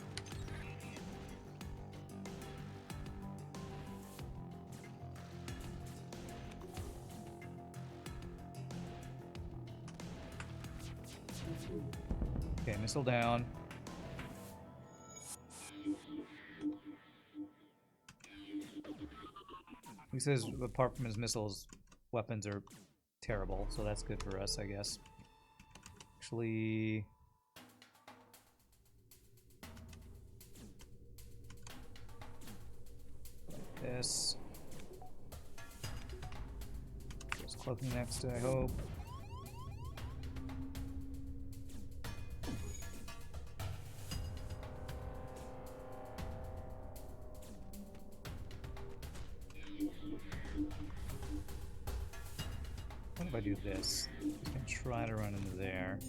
Speaker 1: Okay, missile down. He says apart from his missiles, weapons are terrible, so that's good for us, I guess. Actually... this. There's cloaking next, I hope. What if I do this? I can try to run into there.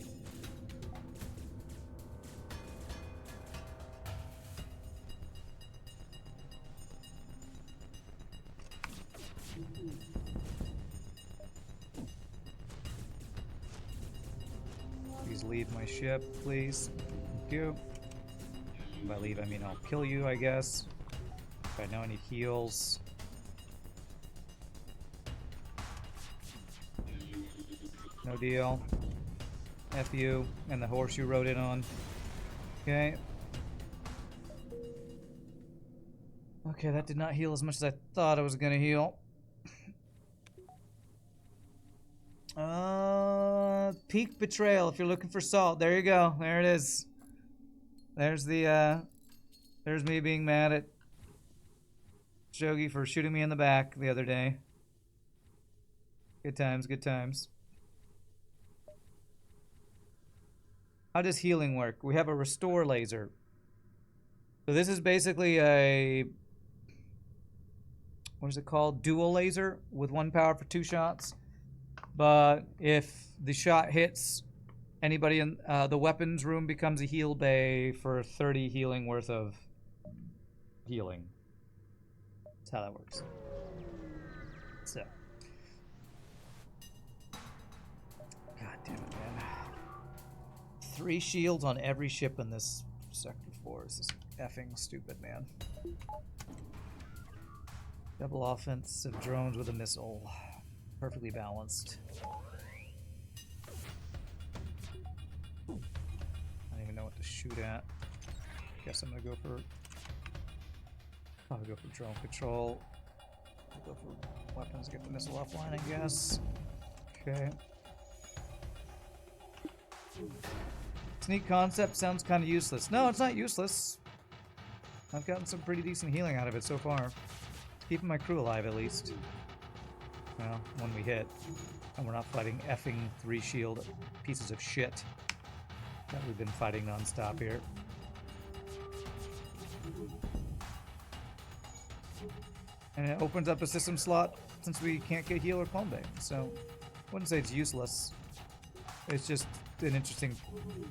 Speaker 1: Please leave my ship, please. Thank you. By leave, I mean I'll kill you, I guess. If I know any heals. No deal. F you and the horse you rode in on. Okay. Okay, that did not heal as much as I thought it was gonna heal. Peak betrayal if you're looking for salt. There you go. There it is. There's the, there's me being mad at Shogi for shooting me in the back the other day. Good times, good times. How does healing work? We have a restore laser. So this is basically a... what is it called? Dual laser with 1 power for 2 shots. But if the shot hits anybody in the weapons room, becomes a heal bay for 30 healing worth of healing. That's how that works. So. God damn it, man. 3 shields on every ship in this Sector 4. This is effing stupid, man. Double offensive drones with a missile. Perfectly balanced. I don't even know what to shoot at. Guess I'm gonna go for... I'll go for drone control. I'll go for weapons, get the missile offline, I guess. Okay. Sneak concept sounds kind of useless. No, it's not useless. I've gotten some pretty decent healing out of it so far. It's keeping my crew alive, at least. Well, when we hit. And we're not fighting effing 3 shield pieces of shit that we've been fighting non-stop here. And it opens up a system slot since we can't get heal or clone bay. So, I wouldn't say it's useless. It's just an interesting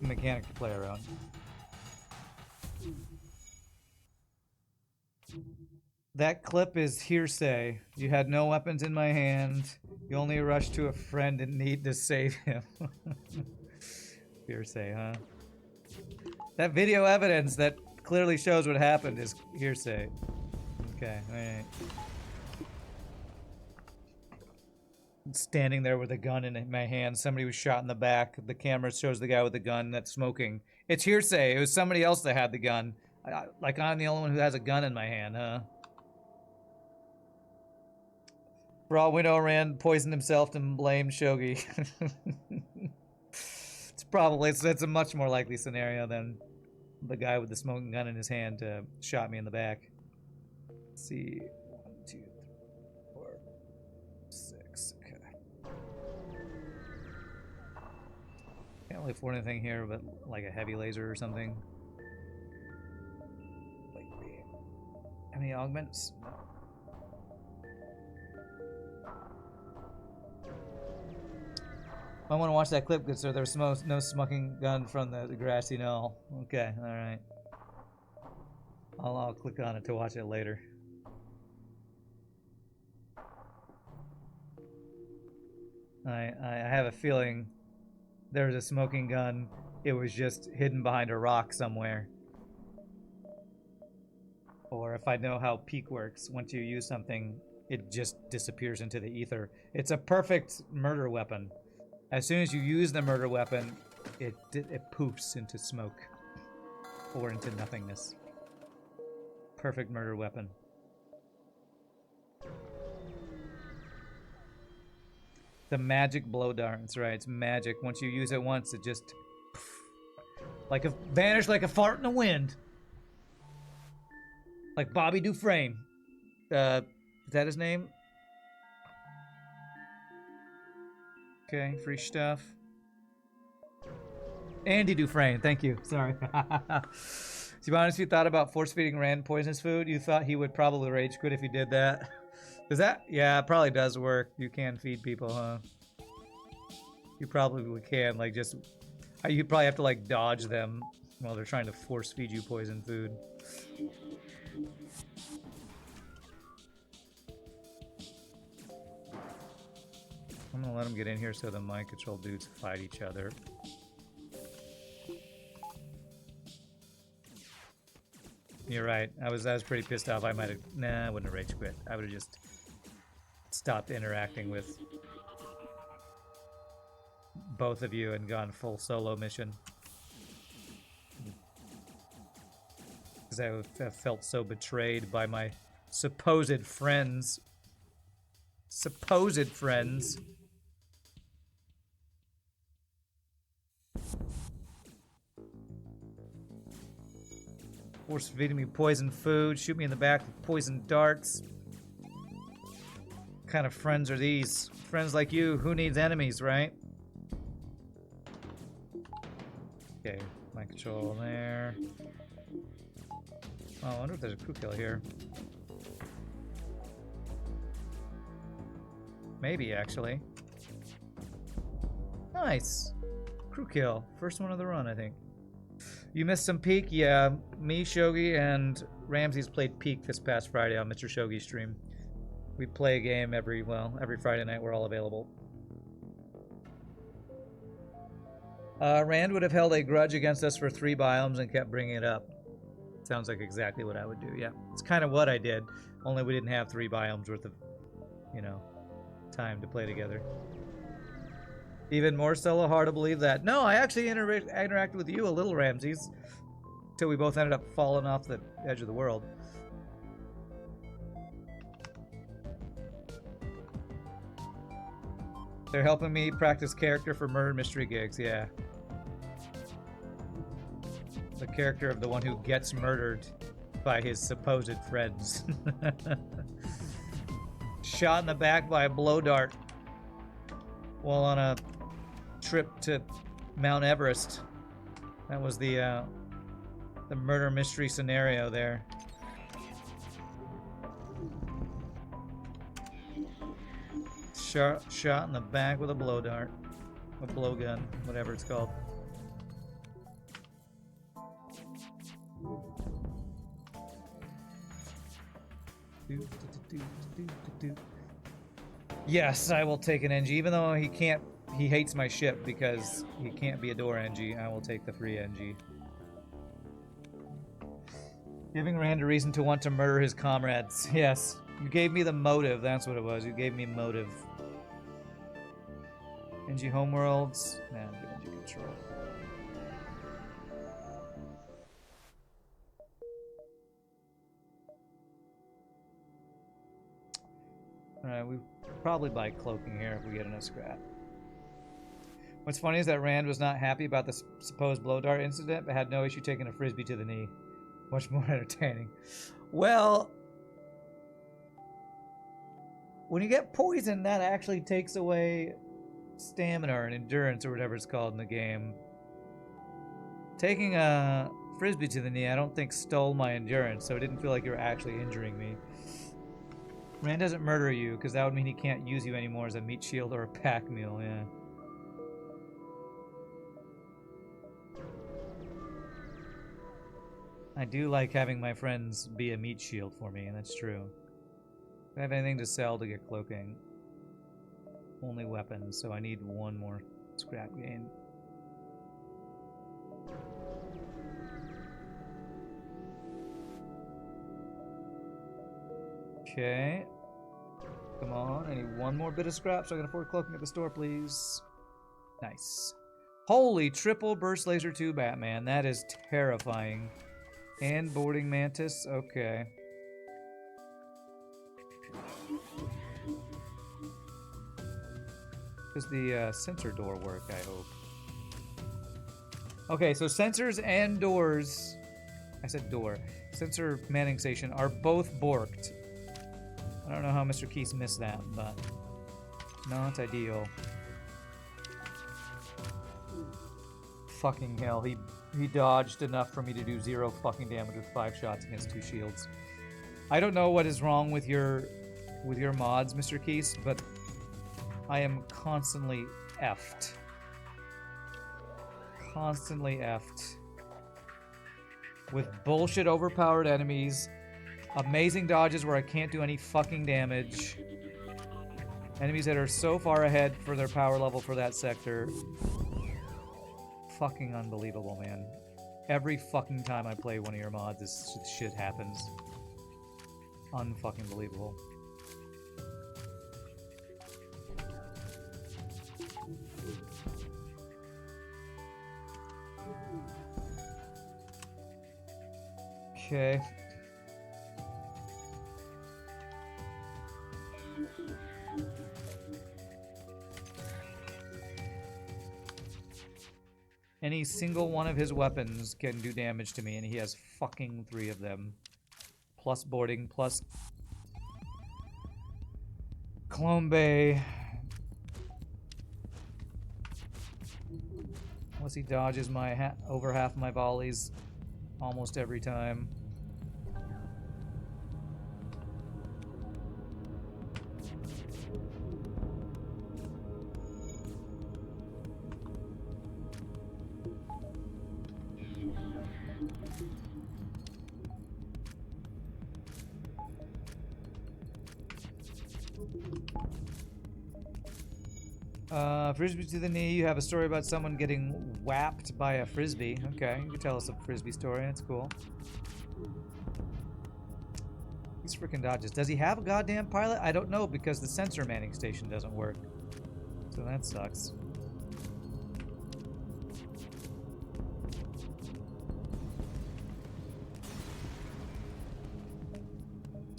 Speaker 1: mechanic to play around. That clip is hearsay. You had no weapons in my hand. You only rushed to a friend in need to save him. Hearsay, huh? That video evidence that clearly shows what happened is hearsay. Okay, alright. Standing there with a gun in my hand. Somebody was shot in the back. The camera shows the guy with the gun that's smoking. It's hearsay. It was somebody else that had the gun. Like I'm the only one who has a gun in my hand, huh? For all we know, Rand poisoned himself and blamed Shogi. It's a much more likely scenario than the guy with the smoking gun in his hand shot me in the back. Let's see. 1, 2, 3, 4, 6. Okay. Can't really afford anything here, but like a heavy laser or something. Any augments? No. I want to watch that clip because there's no smoking gun from the grassy knoll. Okay, alright. I'll click on it to watch it later. I have a feeling there was a smoking gun. It was just hidden behind a rock somewhere. Or if I know how peak works, once you use something, it just disappears into the ether. It's a perfect murder weapon. As soon as you use the murder weapon, it poofs into smoke. Or into nothingness. Perfect murder weapon. The magic blow dart. That's right, it's magic. Once you use it once, it just vanish like a fart in the wind. Like Bobby Dufresne. Is that his name? Okay, free stuff. Andy Dufresne, thank you. Sorry. To be honest, if you thought about force feeding Rand poisonous food, you thought he would probably rage quit if he did that. Does that? Yeah, it probably does work. You can feed people, huh? You probably can, like, just... You probably have to, like, dodge them while they're trying to force feed you poison food. I'm gonna let them get in here so the mind control dudes fight each other. You're right. I was pretty pissed off. I might have... Nah, I wouldn't have rage quit. I would have just stopped interacting with both of you and gone full solo mission. Because I would have felt so betrayed by my supposed friends. Supposed friends. Force feeding me poison food, shoot me in the back with poison darts. What kind of friends are these? Friends like you, who needs enemies, right? Okay, mind control there. Oh, I wonder if there's a crew kill here. Maybe, actually. Nice. Crew kill. First one of the run, I think. You missed some Peak? Yeah, me, Shogi, and Ramses played Peak this past Friday on Mr. Shogi's stream. We play a game every Friday night. We're all available. Rand would have held a grudge against us for 3 biomes and kept bringing it up. Sounds like exactly what I would do, yeah. It's kind of what I did, only we didn't have 3 biomes worth of, you know, time to play together. Even more solo, hard to believe that. No, I actually interacted with you a little, Ramses. Till we both ended up falling off the edge of the world. They're helping me practice character for murder mystery gigs, yeah. The character of the one who gets murdered by his supposed friends. Shot in the back by a blow dart while on a trip to Mount Everest. That was the murder mystery scenario there. Shot in the back with a blow dart. A blowgun, whatever it's called. Yes, I will take an NG, even though he hates my ship because he can't be a door NG. I will take the free NG. Giving Rand a reason to want to murder his comrades. Yes, you gave me the motive. That's what it was. You gave me motive. NG Homeworlds. Nah, NG Control. Alright, we probably buy cloaking here if we get enough scrap. What's funny is that Rand was not happy about the supposed blow dart incident, but had no issue taking a frisbee to the knee. Much more entertaining. Well, when you get poisoned, that actually takes away stamina or endurance or whatever it's called in the game. Taking a frisbee to the knee, I don't think stole my endurance, so it didn't feel like you were actually injuring me. Rand doesn't murder you, because that would mean he can't use you anymore as a meat shield or a pack meal, yeah. I do like having my friends be a meat shield for me, and that's true. Do I have anything to sell to get cloaking? Only weapons, so I need 1 more scrap gain. Okay. Come on, I need 1 more bit of scrap so I can afford cloaking at the store, please. Nice. Holy triple burst laser 2 Batman. That is terrifying. And boarding mantis. Okay. Does the sensor door work, I hope? Okay, so sensors and doors. I said door. Sensor manning station are both borked. I don't know how Mr. Keese missed that, but not ideal. Fucking hell, he dodged enough for me to do 0 fucking damage with 5 shots against 2 shields. I don't know what is wrong with your mods, Mr. Keese, but I am constantly effed. Constantly effed. With bullshit overpowered enemies, amazing dodges where I can't do any fucking damage, enemies that are so far ahead for their power level for that sector. Fucking unbelievable, man. Every fucking time I play one of your mods, this shit happens. Unfucking believable. Okay. Any single one of his weapons can do damage to me, and he has fucking 3 of them. Plus boarding, plus Clone Bay. Unless he dodges my over half my volleys almost every time. Frisbee to the knee. You have a story about someone getting whapped by a frisbee. Okay, you can tell us a frisbee story. That's cool. These freaking dodges. Does he have a goddamn pilot? I don't know because the sensor manning station doesn't work. So that sucks.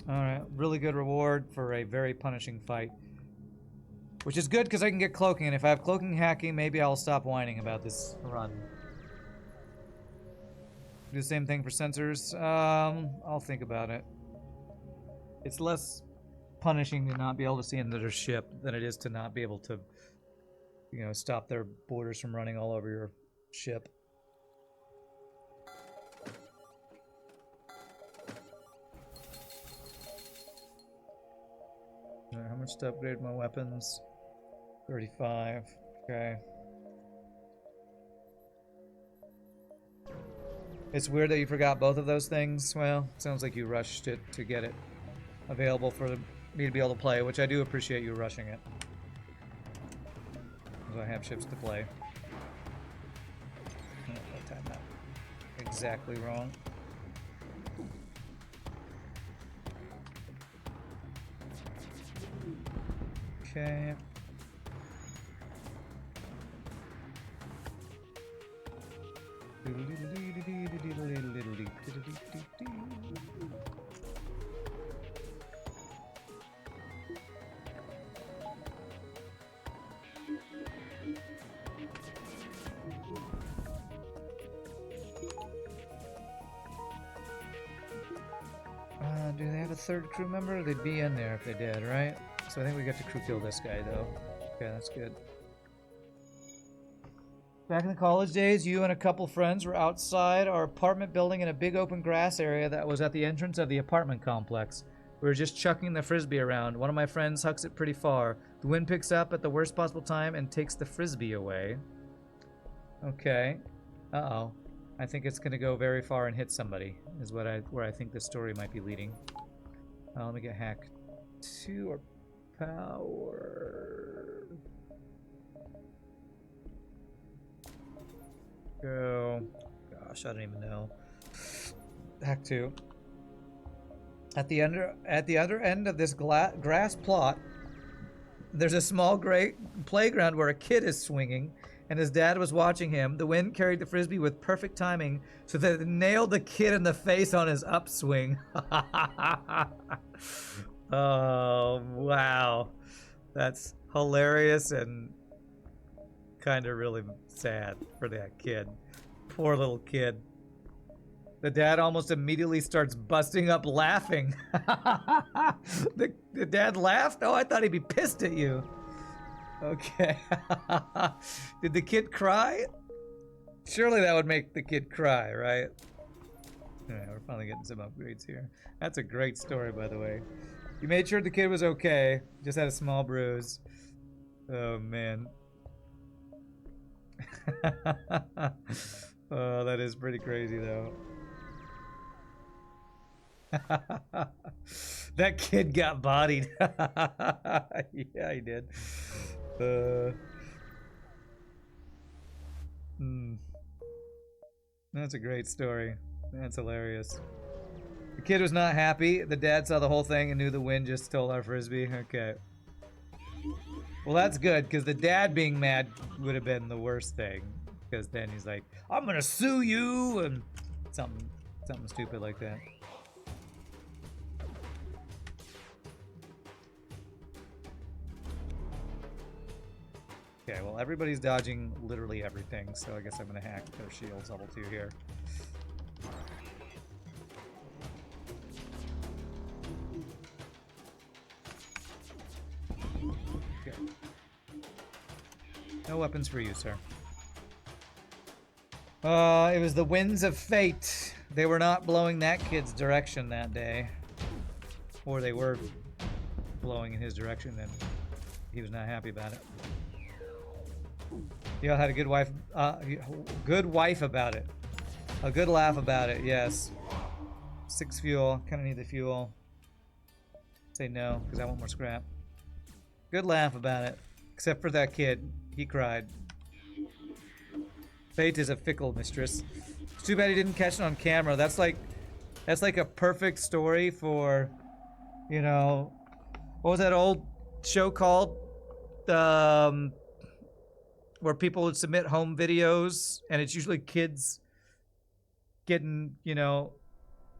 Speaker 1: Alright, really good reward for a very punishing fight. Which is good because I can get cloaking, and if I have cloaking hacking, maybe I'll stop whining about this run. Do the same thing for sensors. I'll think about it. It's less punishing to not be able to see into their ship than it is to not be able to, you know, stop their boarders from running all over your ship. Alright, how much to upgrade my weapons? 35. Okay. It's weird that you forgot both of those things. Well, sounds like you rushed it to get it available for me to be able to play, which I do appreciate you rushing it. Because I have ships to play. Oh, I timed that exactly wrong. Okay. Do they have a third crew member? They'd be in there if they did, right? So I think we get to crew kill this guy, though. Okay, that's good. Back in the college days, you and a couple friends were outside our apartment building in a big open grass area that was at the entrance of the apartment complex. We were just chucking the frisbee around. One of my friends hucks it pretty far. The wind picks up at the worst possible time and takes the frisbee away. Okay. Uh-oh. I think it's going to go very far and hit somebody, is where I think this story might be leading. Let me get hack 2 or power. Go. Gosh, I don't even know. Hack 2. At the other end of this grass plot, there's a small gray playground where a kid is swinging. and his dad was watching him. The wind carried the frisbee with perfect timing so that it nailed the kid in the face on his upswing. Oh, wow. That's hilarious and kind of really sad for that kid. Poor little kid. The dad almost immediately starts busting up laughing. The dad laughed? Oh, I thought he'd be pissed at you. Okay. Did the kid cry? Surely that would make the kid cry, right? Alright, we're finally getting some upgrades here. That's a great story, by the way. You made sure the kid was okay. Just had a small bruise. Oh, man. Oh, that is pretty crazy, though. That kid got bodied. Yeah, he did. That's a great story. That's hilarious. The kid was not happy. The dad saw the whole thing and knew the wind just stole our frisbee. Okay. Well, that's good, because the dad being mad would have been the worst thing. Because then he's like, I'm gonna sue you, and something stupid like that. Okay, well, everybody's dodging literally everything, so I guess I'm gonna hack their shields level 2 here. Okay. No weapons for you, sir. It was the winds of fate. They were not blowing that kid's direction that day. Or they were blowing in his direction, and he was not happy about it. You all had a good wife about it. A good laugh about it, yes. 6 fuel, kinda need the fuel. Say no, because I want more scrap. Good laugh about it. Except for that kid. He cried. Fate is a fickle mistress. It's too bad he didn't catch it on camera. That's like a perfect story for, you know, what was that old show called? Where people would submit home videos, and it's usually kids getting, you know,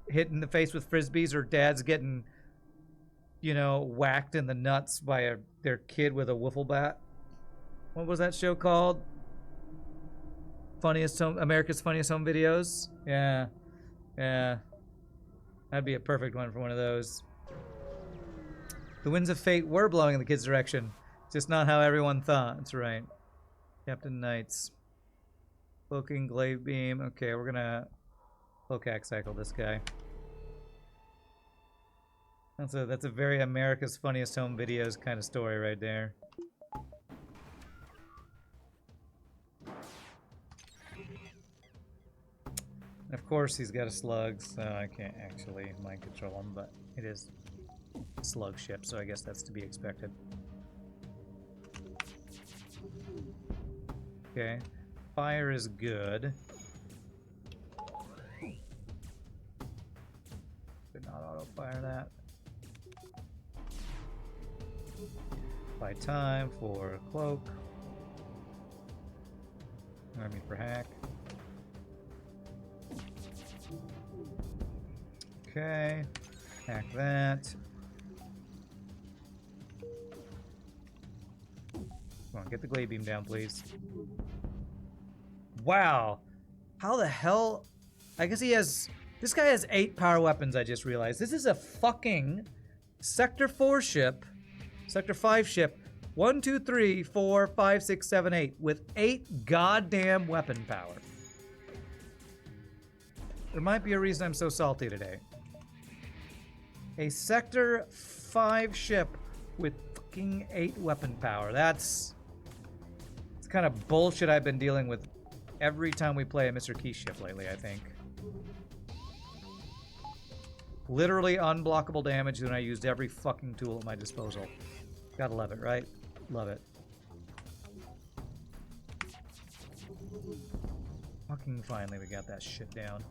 Speaker 1: hit in the face with frisbees, or dads getting, you know, whacked in the nuts by their kid with a wiffle bat. What was that show called? America's Funniest Home Videos? Yeah. Yeah. That'd be a perfect one for one of those. The winds of fate were blowing in the kid's direction. Just not how everyone thought. That's right. Captain Knights. Cloaking, glaive beam. Okay, we're gonna cloak cycle this guy. That's a very America's Funniest Home Videos kind of story right there. Of course he's got a slug, so I can't actually mind control him, but it is a slug ship, so I guess that's to be expected. Okay, fire is good. Did not auto-fire that. Buy time for cloak. Army for hack. Okay, hack that. Come on, get the glaive beam down, please. Wow. How the hell? I guess he has... This guy has 8 power weapons, I just realized. This is a fucking Sector 4 ship. Sector 5 ship. 1, 2, 3, 4, 5, 6, 7, 8. With 8 goddamn weapon power. There might be a reason I'm so salty today. A Sector 5 ship with fucking 8 weapon power. It's kind of bullshit I've been dealing with every time we play a Mr. Key ship lately, I think. Literally unblockable damage when I used every fucking tool at my disposal. Gotta love it, right? Love it. Fucking finally we got that shit down.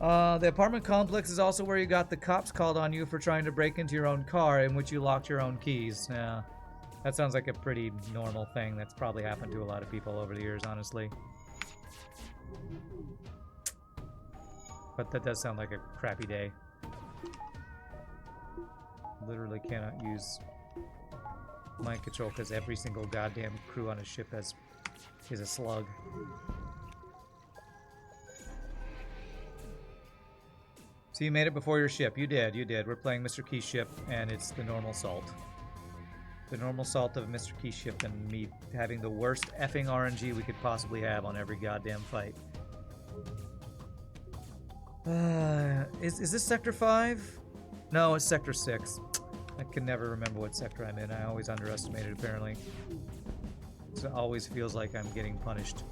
Speaker 1: The apartment complex is also where you got the cops called on you for trying to break into your own car, in which you locked your own keys. Yeah. That sounds like a pretty normal thing that's probably happened to a lot of people over the years, honestly. But that does sound like a crappy day. Literally cannot use mind control because every single goddamn crew on a ship is a slug. So you made it before your ship. You did, you did. We're playing Mr. Key's ship, and it's the normal salt. The normal salt of Mr. Key's ship and me having the worst effing RNG we could possibly have on every goddamn fight. Is this Sector 5? No, it's Sector 6. I can never remember what sector I'm in. I always underestimate it, apparently. So it always feels like I'm getting punished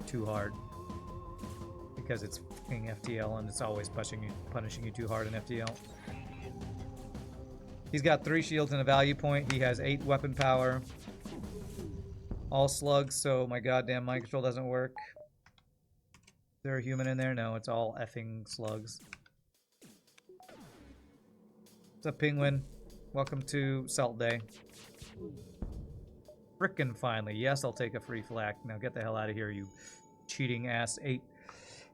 Speaker 1: too hard. Because it's fucking FTL and it's always punishing you too hard in FTL. He's got 3 shields and a value point. He has 8 weapon power. All slugs, so my goddamn mind control doesn't work. Is there a human in there? No, it's all effing slugs. What's up, Penguin? Welcome to Salt Day. Frickin' finally. Yes, I'll take a free flak. Now get the hell out of here, you cheating ass 8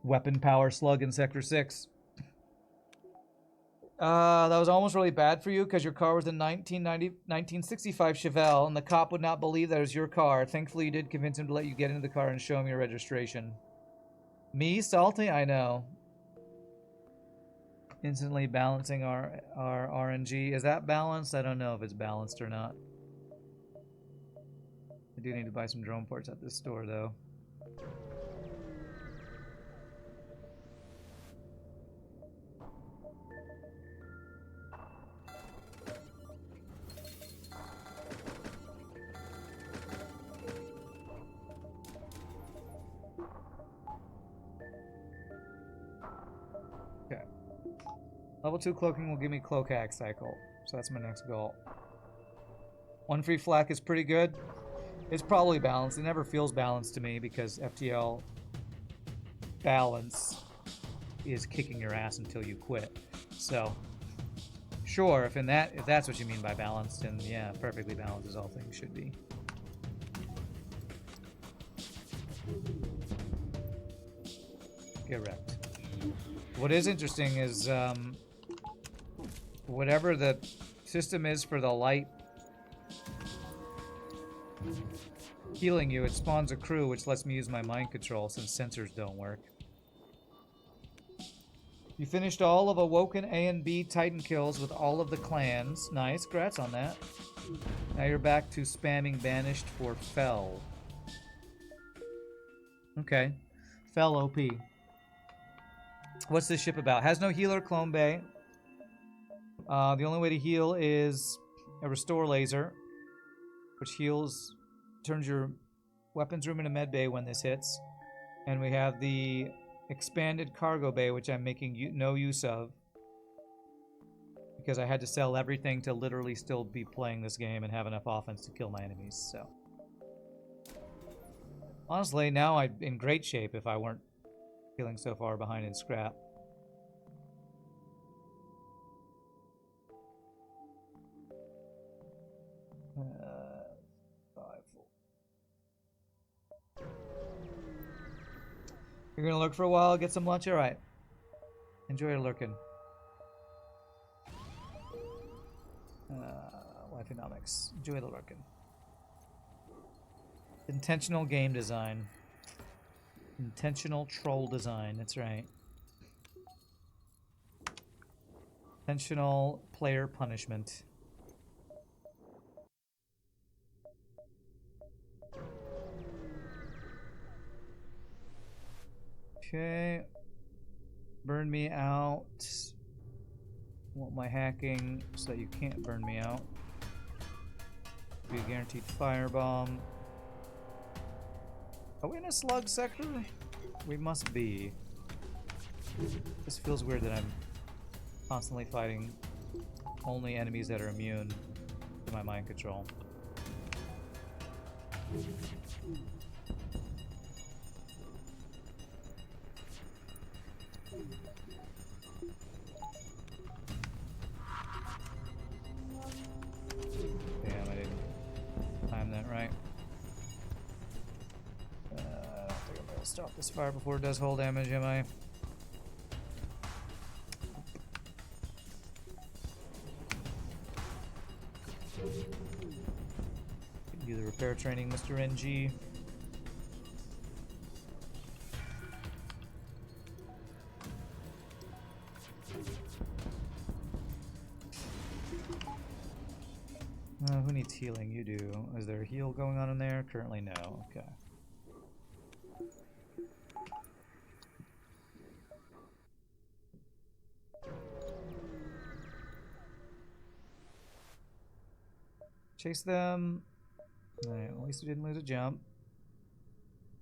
Speaker 1: weapon power slug in Sector 6. That was almost really bad for you because your car was a 1965 Chevelle and the cop would not believe that it was your car. Thankfully, you did convince him to let you get into the car and show him your registration. Me, Salty? I know. Instantly balancing our RNG. Is that balanced? I don't know if it's balanced or not. I do need to buy some drone parts at this store, though. Okay. Level 2 cloaking will give me cloak hack cycle, so that's my next goal. 1 free flak is pretty good. It's probably balanced. It never feels balanced to me because FTL balance is kicking your ass until you quit. So, sure, if that's what you mean by balanced, then yeah, perfectly balanced as all things should be. Get wrecked. What is interesting is whatever the system is for the light healing you, it spawns a crew, which lets me use my mind control since sensors don't work. You finished all of Awoken A and B Titan kills with all of the clans. Nice, congrats on that. Now you're back to spamming Banished for Fell. Okay. Fell OP. What's this ship about? Has no healer, Clone Bay. The only way to heal is a restore laser, which heals, turns your weapons room into med bay when this hits. And we have the expanded cargo bay, which I'm making no use of because I had to sell everything to literally still be playing this game and have enough offense to kill my enemies. So honestly, now I'm in great shape if I weren't feeling so far behind in scrap. You're gonna lurk for a while, get some lunch? Alright. Enjoy your lurking. Wifeonomics. Enjoy the lurking. Intentional game design. Intentional troll design, that's right. Intentional player punishment. Okay. Burn me out. Want my hacking so that you can't burn me out. Be a guaranteed firebomb. Are we in a slug sector? We must be. This feels weird that I'm constantly fighting only enemies that are immune to my mind control. Damn, I didn't right? I don't think I'm gonna stop this fire before it does hull damage, am I? Do the repair training, Mr. NG. Who needs healing? You do. Is there a heal going on in there? Currently, no. Okay. Chase them. Alright, at least we didn't lose a jump.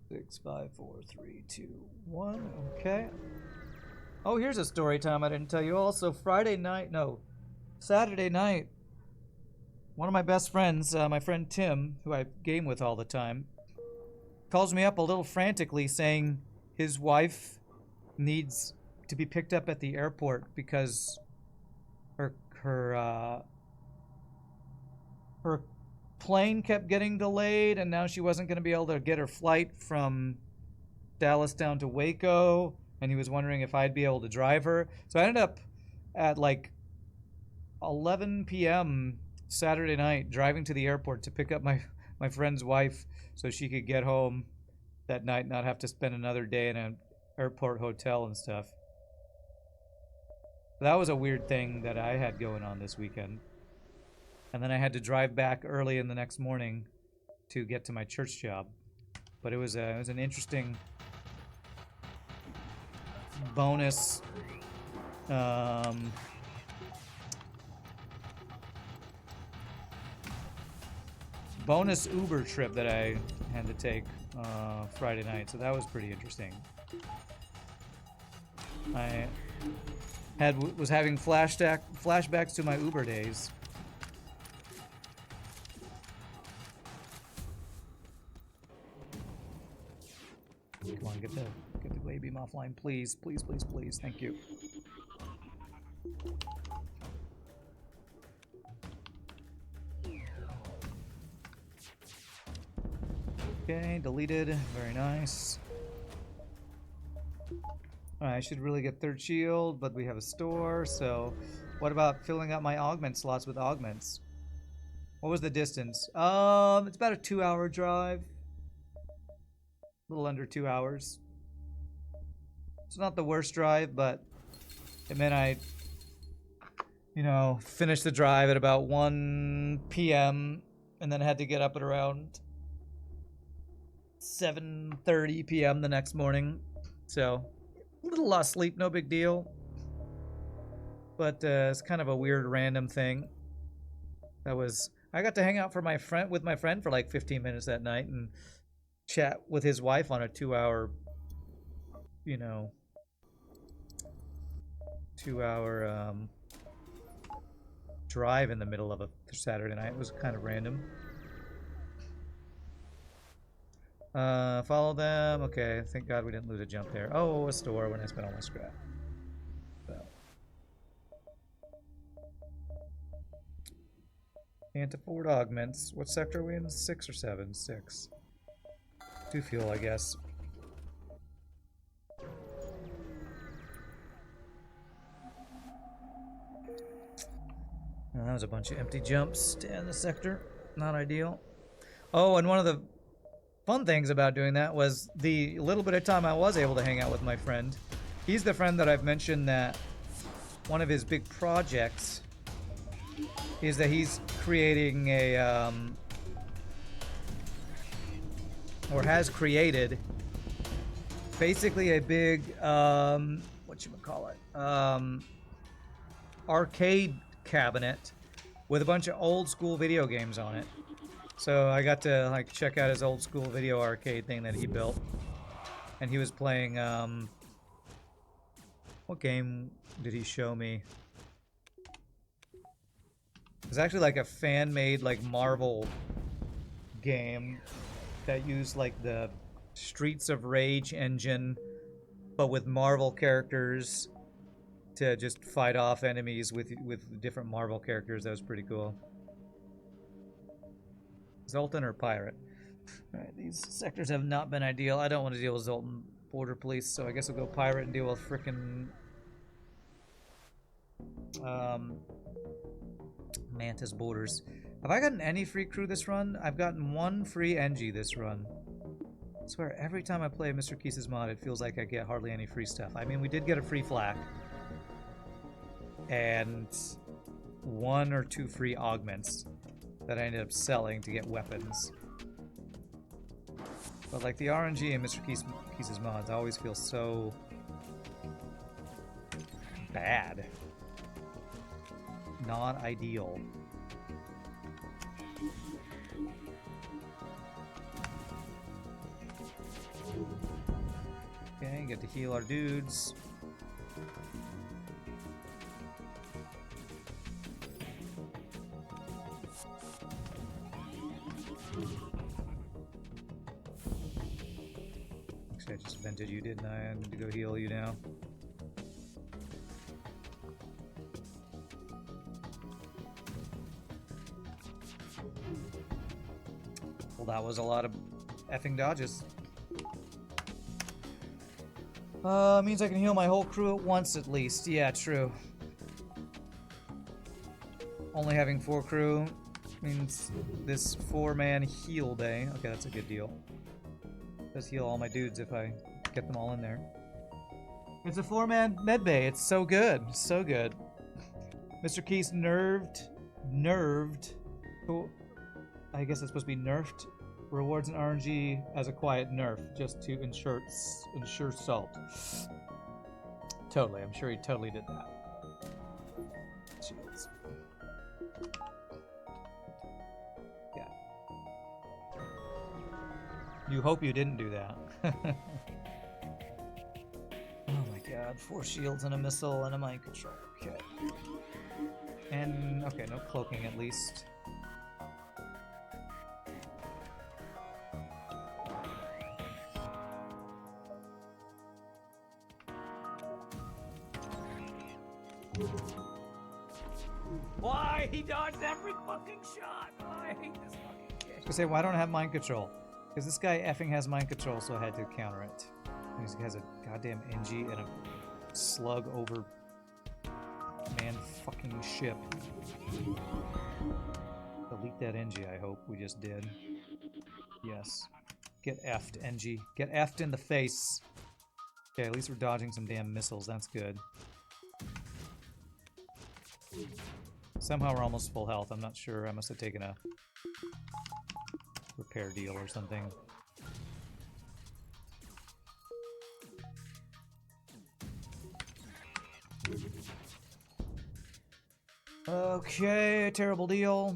Speaker 1: 6, 5, 4, 3, 2, 1. Okay. Oh, here's a story time I didn't tell you all. So Saturday night, one of my best friends, my friend Tim, who I game with all the time, calls me up a little frantically saying his wife needs to be picked up at the airport because her plane kept getting delayed, and now she wasn't going to be able to get her flight from Dallas down to Waco, and he was wondering if I'd be able to drive her. So I ended up at like 11 p.m. Saturday night driving to the airport to pick up my friend's wife so she could get home that night and not have to spend another day in an airport hotel and stuff. That was a weird thing that I had going on this weekend. And then I had to drive back early in the next morning to get to my church job. But it was an interesting bonus bonus Uber trip that I had to take Friday night, so that was pretty interesting. I was having flashbacks to my Uber days. Come on, get the glade beam offline, please, please, please, please. Thank you. Okay, deleted. Very nice. Alright, I should really get third shield, but we have a store, so what about filling up my augment slots with augments? What was the distance? It's about a 2-hour drive. A little under 2 hours. It's not the worst drive, but it meant I, finished the drive at about 1 p.m. and then had to get up at around 7:30 p.m. the next morning. So, a little lost sleep, no big deal. But it's kind of a weird random thing. I got to hang out with my friend for like 15 minutes that night and chat with his wife on a 2-hour, 2-hour drive in the middle of a Saturday night. It was kind of random. Follow them. Okay, thank God we didn't lose a jump there. Oh, a store when I spent all my scrap. So. Can't afford augments. What sector are we in? 6 or 7? 6. 2 fuel, I guess. That was a bunch of empty jumps in the sector. Not ideal. Oh, and one of the fun things about doing that was the little bit of time I was able to hang out with my friend. He's the friend that I've mentioned that one of his big projects is that he's creating a or has created basically a big arcade cabinet with a bunch of old school video games on it. So I got to check out his old school video arcade thing that he built, and he was playing what game did he show me? It was actually like a fan-made Marvel game that used the Streets of Rage engine, but with Marvel characters to just fight off enemies with different Marvel characters. That was pretty cool. Zoltan or Pirate? Alright, these sectors have not been ideal. I don't want to deal with Zoltan Border Police, so I guess we'll go Pirate and deal with frickin' Mantis Borders. Have I gotten any free crew this run? I've gotten one free NG this run. I swear, every time I play Mr. Keys' mod, it feels like I get hardly any free stuff. I mean, we did get a free flak. And 1 or 2 free augments that I ended up selling to get weapons. But like the RNG in Mr. Keys' mods always feel so bad. Not ideal. Okay, get to heal our dudes. Actually, I just vented you, didn't I? I need to go heal you now. Well, that was a lot of effing dodges. Means I can heal my whole crew at once at least. Yeah, true. Only having 4 crew means this 4-man heal day. Okay, that's a good deal. Does heal all my dudes if I get them all in there. It's a 4-man med bay. It's so good. So good. Mr. Keys nerved. Oh, I guess it's supposed to be nerfed. Rewards an RNG as a quiet nerf, just to ensure salt. Totally, I'm sure he totally did that. Shields. Yeah. You hope you didn't do that. Oh my god, 4 shields and a missile and a mind control. Okay. And, okay, no cloaking at least.
Speaker 3: Why? He dodged every fucking shot! Oh, I hate this fucking kid.
Speaker 1: I was gonna say, why don't I have mind control? Because this guy effing has mind control, so I had to counter it. He has a goddamn NG and a slug over man fucking ship. Delete that NG, I hope. We just did. Yes. Get effed, NG. Get effed in the face. Okay, at least we're dodging some damn missiles. That's good. Somehow we're almost full health. I'm not sure. I must have taken a repair deal or something. Okay, terrible deal.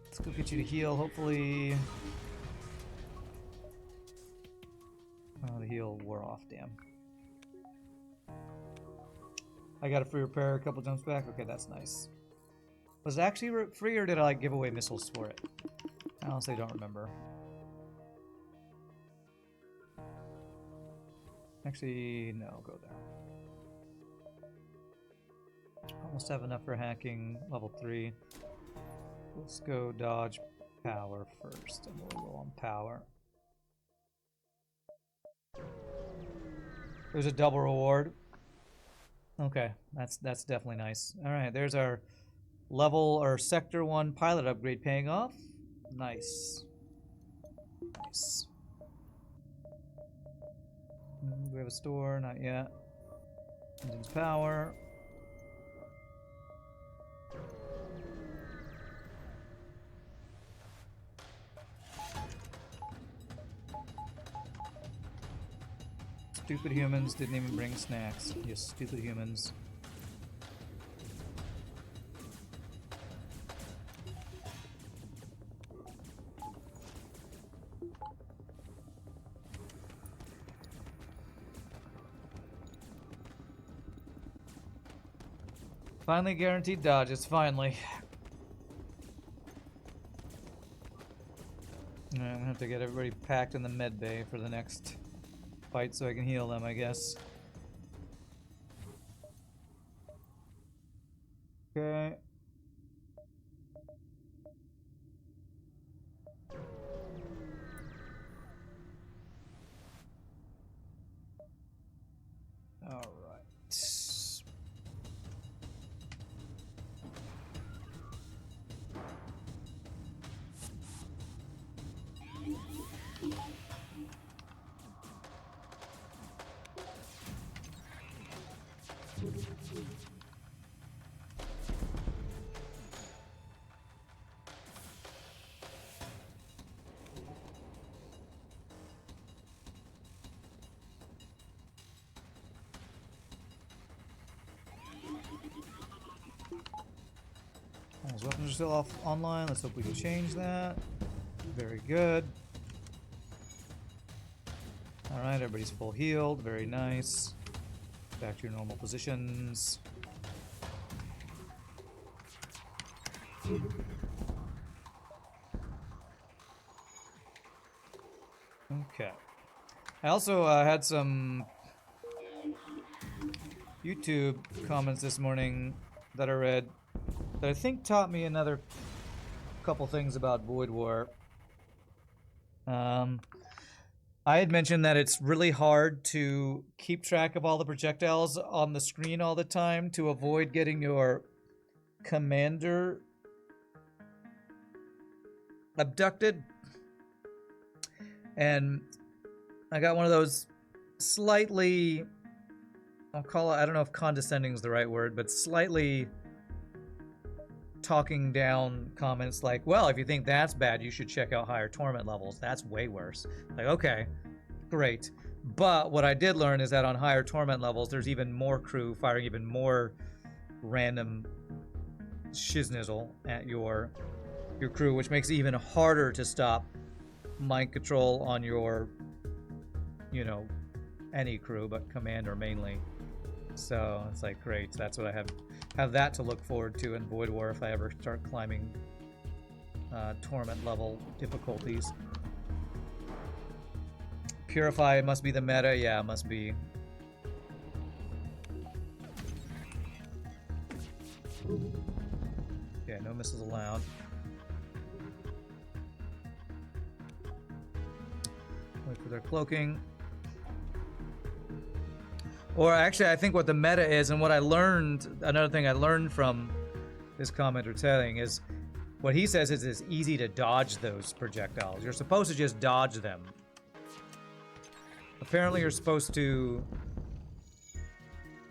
Speaker 1: Let's go get you to heal, hopefully. Oh, the heal wore off, damn. I got a free repair a couple jumps back. Okay, that's nice. Was it actually free or did I like give away missiles for it? I honestly don't remember. Actually, no, go there. Almost have enough for hacking level 3. Let's go dodge power first, and we'll go on power. There's a double reward. Okay, that's definitely nice. All right, there's our level or sector 1 pilot upgrade paying off. Nice. Nice. Do we have a store? Not yet. Engines power. Stupid humans didn't even bring snacks. You stupid humans. Finally guaranteed dodges, finally. Alright, I'm gonna have to get everybody packed in the med bay for the next fight so I can heal them, I guess. Okay. Those weapons are still online. Let's hope we can change that. Very good. Alright, everybody's full healed. Very nice. Back to your normal positions. Okay. I also had some YouTube comments this morning that I read that I think taught me another couple things about Void War. I had mentioned that it's really hard to keep track of all the projectiles on the screen all the time to avoid getting your commander abducted. And I got one of those slightly, I'll call it, I don't know if condescending is the right word, but slightly talking down comments like, well, if you think that's bad, you should check out higher torment levels. That's way worse. Like, okay, great. But what I did learn is that on higher torment levels, there's even more crew firing even more random shiznizzle at your crew, which makes it even harder to stop mind control on your, you know, any crew, but commander mainly. So it's like, great, that's what I have that to look forward to in Void War if I ever start climbing torment level difficulties. Purify must be the meta. Yeah, it must be. Yeah, no missiles allowed. Wait for their cloaking. Or actually, I think what the meta is, and what I learned, another thing I learned from this commenter telling is, what he says is it's easy to dodge those projectiles. You're supposed to just dodge them. Apparently, you're supposed to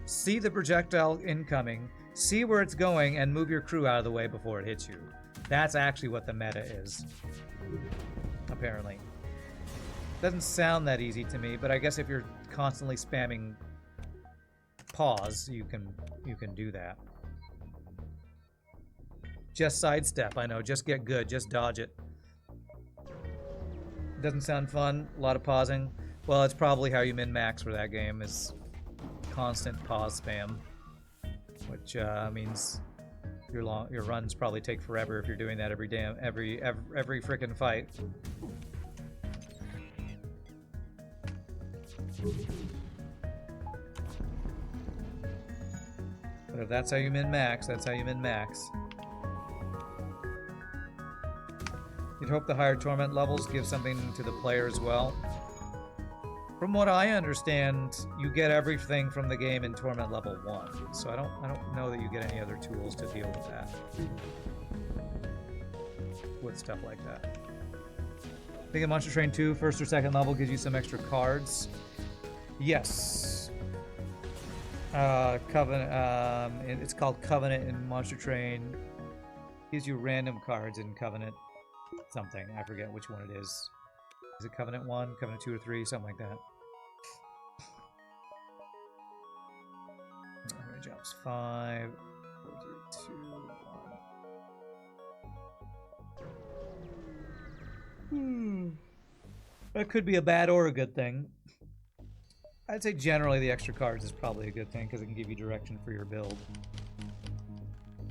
Speaker 1: see the projectile incoming, see where it's going, and move your crew out of the way before it hits you. That's actually what the meta is. Apparently. Doesn't sound that easy to me, but I guess if you're constantly spamming pause, you can do that. Just sidestep, I know, just get good, just dodge it. Doesn't sound fun, a lot of pausing. Well, it's probably how you min-max for that game, is constant pause spam, which means your runs probably take forever if you're doing that every frickin' fight. But if that's how you min-max, that's how you min-max. You'd hope the higher torment levels give something to the player as well. From what I understand, you get everything from the game in torment level 1, so I don't know that you get any other tools to deal with that. With stuff like that. I think in Monster Train 2, first or second level gives you some extra cards. Yes. Covenant, it's called Covenant in Monster Train. Gives you random cards in Covenant something. I forget which one it is. Is it Covenant 1, Covenant 2 or 3, something like that. How many jumps? 5, 4, 3, 2, 1. That could be a bad or a good thing. I'd say generally the extra cards is probably a good thing because it can give you direction for your build.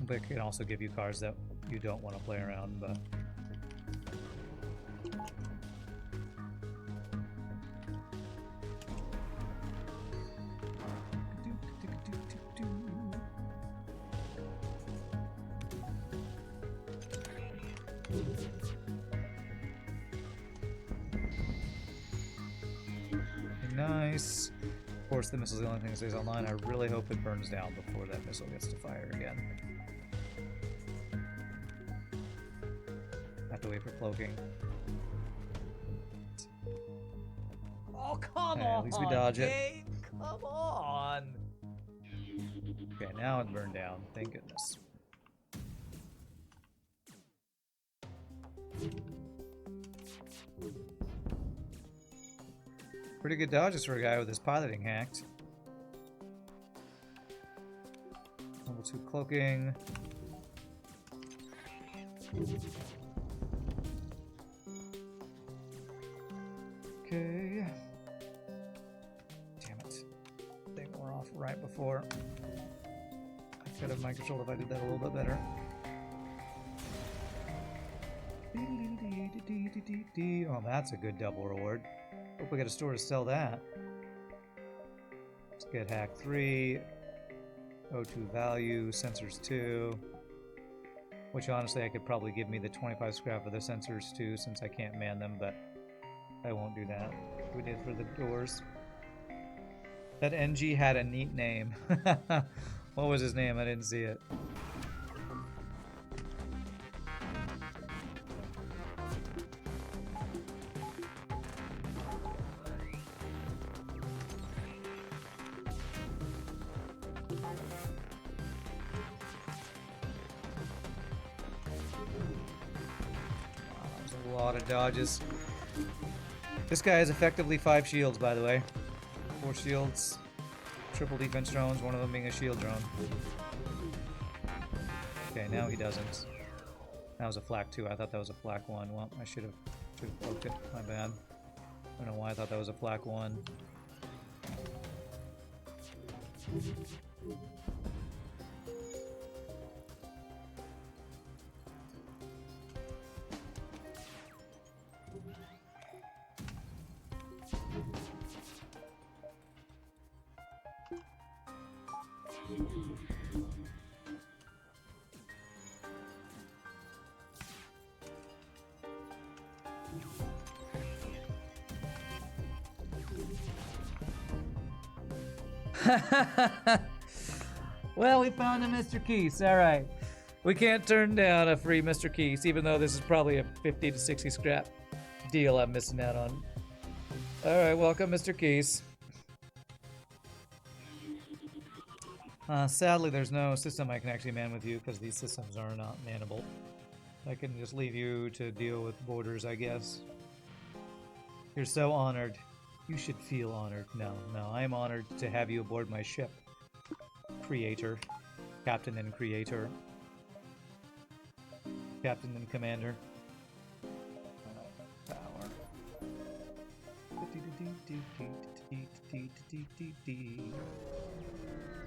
Speaker 1: But it can also give you cards that you don't want to play around, but... Nice. Of course, the missile's the only thing that stays online. I really hope it burns down before that missile gets to fire again. Have to wait for cloaking.
Speaker 3: Oh, come
Speaker 1: Okay,
Speaker 3: on!
Speaker 1: at least we dodge it.
Speaker 3: Game. Come on!
Speaker 1: Okay, now it burned down. Thank goodness. Pretty good dodges for a guy with his piloting hacked. Level 2 cloaking. Okay. Damn it. They were off right before. I could have mind controlled if I did that a little bit better. Oh, that's a good double reward. Hope we got a store to sell that. Let's get hack 3, O2 value, sensors 2. Which honestly I could probably give me the 25 scrap for the sensors too, since I can't man them, but I won't do that. We did for the doors. That NG had a neat name. What was his name? I didn't see it. A lot of dodges. This guy has effectively 5 shields, by the way. 4 shields, triple defense drones, one of them being a shield drone. Okay, now he doesn't. That was a flak 2. I thought that was a flak 1. Well, I should have poked it. My bad. I don't know why I thought that was a flak 1. Well, we found a Mr. Keese. All right. We can't turn down a free Mr. Keese, even though this is probably a 50 to 60 scrap deal I'm missing out on. All right, welcome, Mr. Keese. Sadly, there's no system I can actually man with you because these systems are not manable. I can just leave you to deal with borders, I guess. You're so honored. You should feel honored. No, I am honored to have you aboard my ship. Creator. Captain and creator. Captain and commander. Power.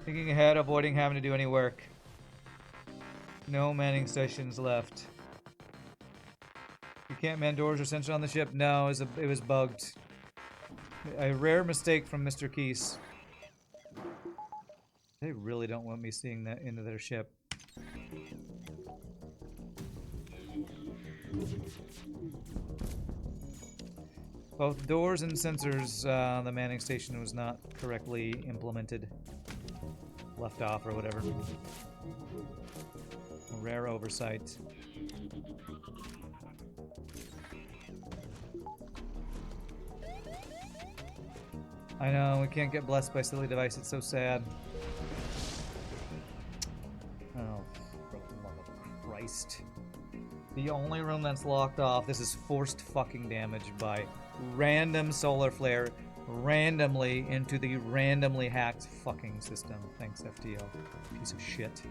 Speaker 1: Thinking ahead, avoiding having to do any work. No manning stations left. You can't man doors or sensors on the ship? No, it was bugged. A rare mistake from Mr. Keese. They really don't want me seeing that into their ship. Both doors and sensors, the manning station was not correctly implemented. Left off or whatever. A rare oversight. I know, we can't get blessed by silly device, it's so sad. Oh, for the love of Christ. The only room that's locked off, this is forced fucking damage by random solar flare randomly into the randomly hacked fucking system. Thanks, FTL. Piece of shit.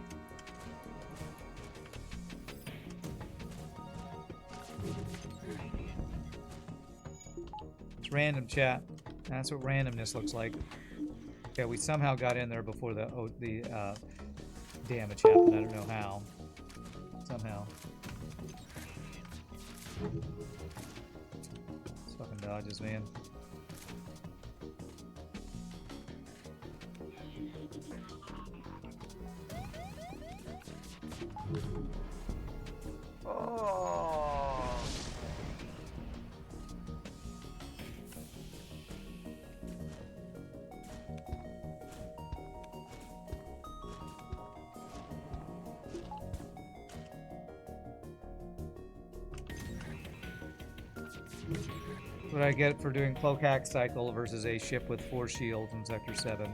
Speaker 1: It's random, chat. That's what randomness looks like. Okay, we somehow got in there before the damage happened. I don't know how. Somehow. It's fucking dodges, man. Oh. What I get for doing cloak hack cycle versus a ship with 4 shields in Sector 7.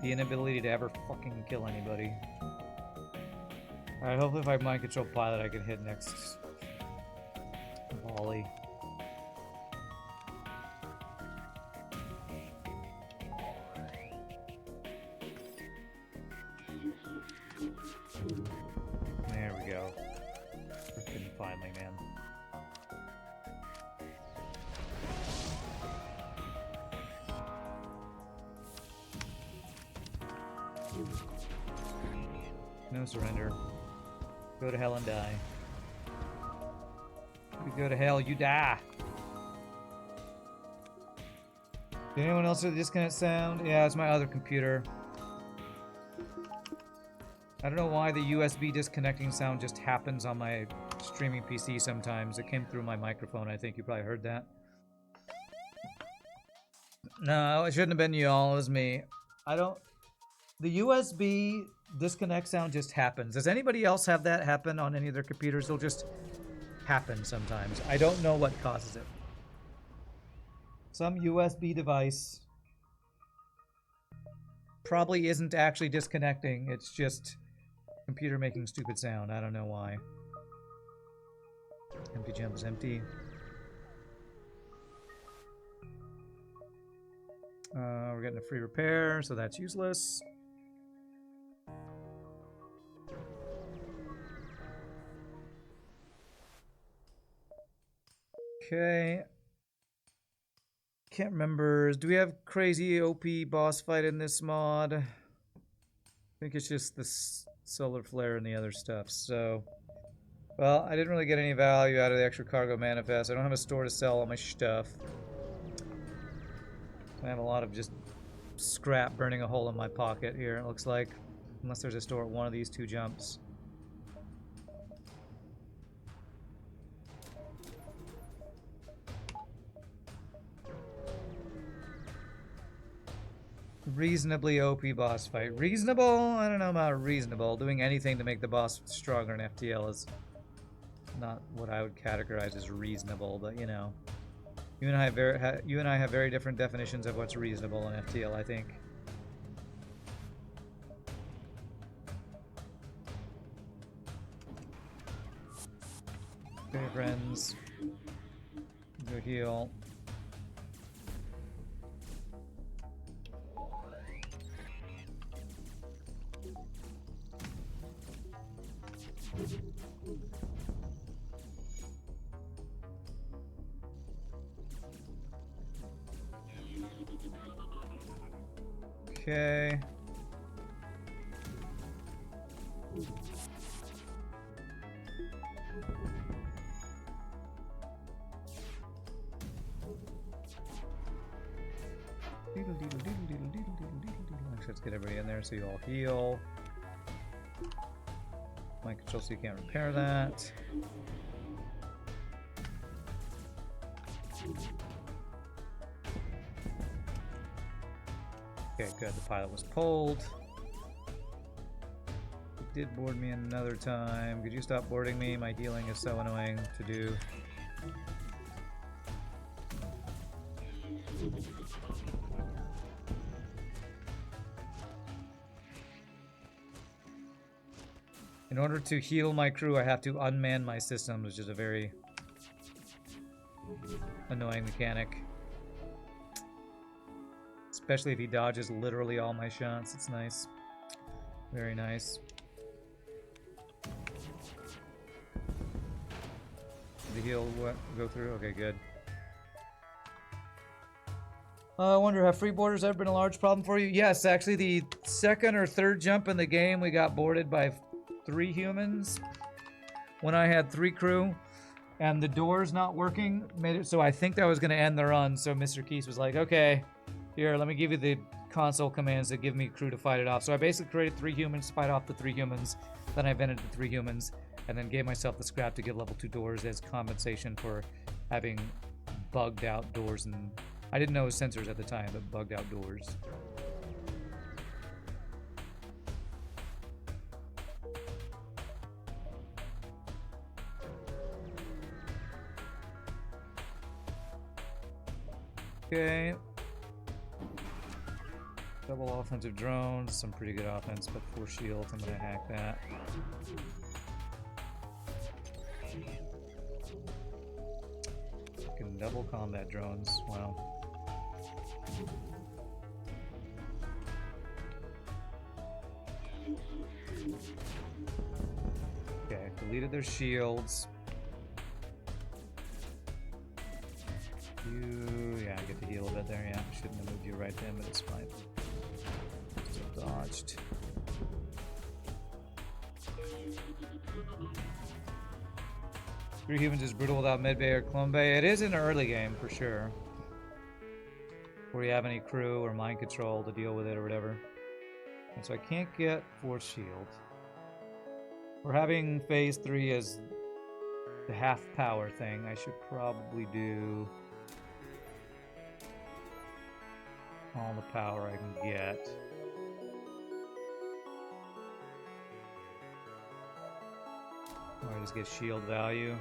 Speaker 1: The inability to ever fucking kill anybody. Alright, hopefully if I have mind control pilot I can hit next volley. There we go. finally, man. No surrender. Go to hell and die. You go to hell, you die. Did anyone else hear the disconnect sound? Yeah, it's my other computer. I don't know why the USB disconnecting sound just happens on my streaming PC sometimes. It came through my microphone. I think you probably heard that. No, it shouldn't have been you all. It was me. The USB disconnect sound just happens. Does anybody else have that happen on any of their computers? It'll just happen sometimes. I don't know what causes it. Some USB device probably isn't actually disconnecting. It's just computer making stupid sound. I don't know why. Empty jump is empty. We're getting a free repair, so that's useless. Okay. Can't remember. Do we have crazy OP boss fight in this mod? I think it's just the solar flare and the other stuff. So, well, I didn't really get any value out of the extra cargo manifest. I don't have a store to sell all my stuff. I have a lot of just scrap burning a hole in my pocket here, it looks like. Unless there's a store at one of these two jumps. Reasonably OP boss fight. Reasonable? I don't know about reasonable. Doing anything to make the boss stronger in FTL is not what I would categorize as reasonable, but you know. You and I have very different definitions of what's reasonable in FTL, I think. Okay, friends. Go heal. Okay. Let's get everybody in there so you all heal. My control so you can't repair that. Okay, good. The pilot was pulled. It did board me another time. Could you stop boarding me? My healing is so annoying to do. In order to heal my crew, I have to unman my systems, which is a very annoying mechanic. Especially if he dodges literally all my shots. It's nice. Very nice. Did the heal go through? Okay, good. I wonder, have free boarders ever been a large problem for you? Yes, actually, the second or third jump in the game, we got boarded by 3 humans. When I had 3 crew, and the doors not working made it so I think that was going to end the run. So Mr. Keys was like, okay, here, let me give you the console commands that give me crew to fight it off. So I basically created 3 humans to fight off the 3 humans. Then I vented the 3 humans, and then gave myself the scrap to get level 2 doors as compensation for having bugged out doors. And I didn't know it was sensors at the time, but bugged out doors. Okay. Double offensive drones, some pretty good offense, but 4 shields, I'm gonna hack that. Fucking double combat drones, wow. Okay, deleted their shields. You, yeah, I get to heal a bit there. Yeah, shouldn't have moved you right then, but it's fine. Still dodged. Three humans is brutal without medbay or clone bay. It is in the early game for sure. Before you have any crew or mind control to deal with it or whatever. And so I can't get force shield. We're having phase 3 as the half power thing. I should probably do all the power I can get. Or I just get shield value.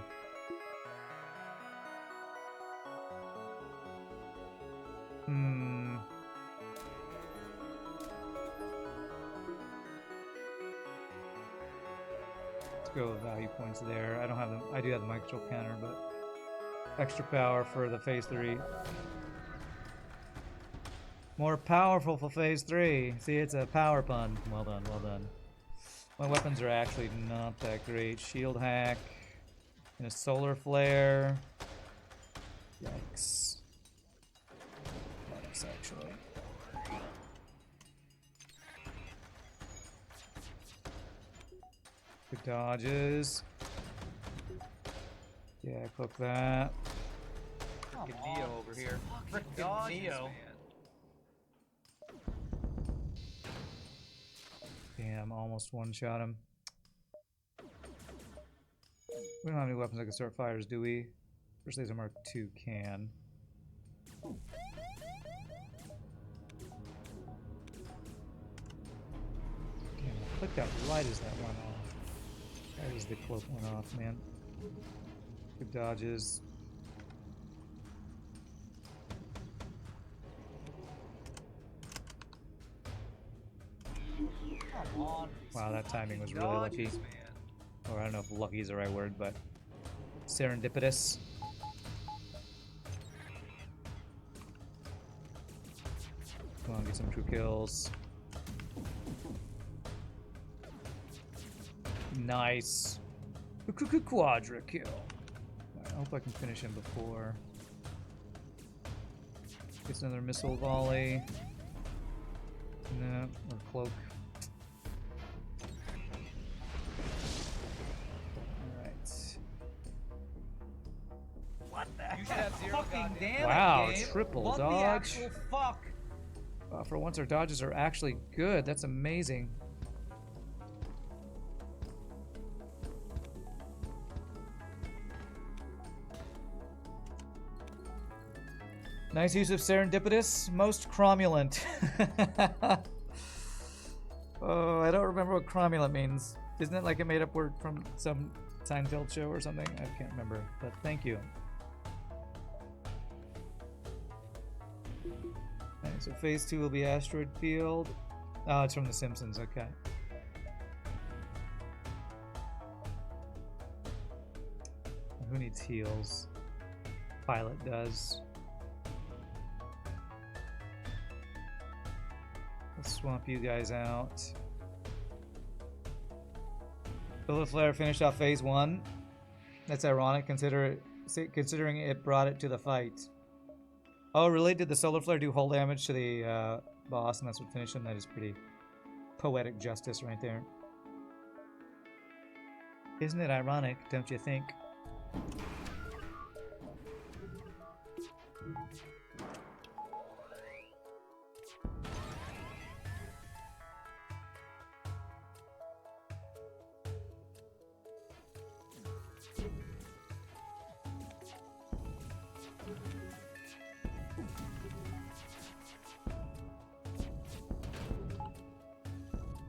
Speaker 1: Let's go with value points there. I don't have them. I do have the mind control counter, but extra power for the phase 3. More powerful for phase 3. See, it's a power pun. Well done, well done. My weapons are actually not that great. Shield hack and a solar flare. Yikes. Yikes, actually. Good dodges. Yeah, click that.
Speaker 2: Freaking Neo over here. Freaking
Speaker 3: dodges,
Speaker 2: Neo.
Speaker 1: Damn, almost one-shot him. We don't have any weapons that can start fires, do we? First laser Mark II can. Damn, I clicked that right as that went off. Right as the cloak went off, man. Good dodges.
Speaker 2: Come on.
Speaker 1: Wow, that timing was really lucky.
Speaker 2: Dodges, man.
Speaker 1: Or I don't know if lucky is the right word, but serendipitous. Come on, get some true kills. Nice. Quadra kill. Right, I hope I can finish him before. Gets another missile volley. No, or cloak. Alright.
Speaker 3: What the
Speaker 2: You should have zero
Speaker 3: fucking
Speaker 2: goddamn-
Speaker 3: damn
Speaker 1: Wow,
Speaker 3: it, game.
Speaker 1: triple
Speaker 3: What
Speaker 1: dodge.
Speaker 3: the actual fuck?
Speaker 1: For once, our dodges are actually good. That's amazing. Nice use of serendipitous. Most cromulent. Oh, I don't remember what cromulent means. Isn't it like a made-up word from some Seinfeld show or something? I can't remember, but thank you. Alright, so phase 2 will be asteroid field. Oh, it's from The Simpsons. Okay. Who needs heals? Pilot does. Let's swamp you guys out. Solar Flare finished off phase 1. That's ironic considering it brought it to the fight. Oh, really? Did the Solar Flare do hull damage to the boss and that's what finished him? That is pretty poetic justice right there. Isn't it ironic, don't you think?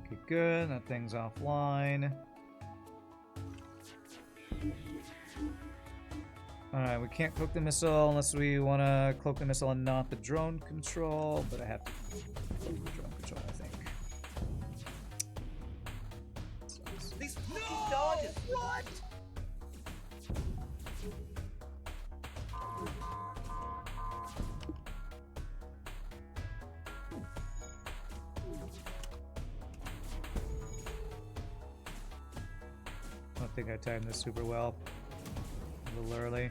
Speaker 1: Okay, good. That thing's offline. Alright, we can't cloak the missile unless we want to cloak the missile and not the drone control, but I have to cloak the drone control, I think.
Speaker 3: These fucking dodges. What?
Speaker 1: I don't think I timed this super well. A little early.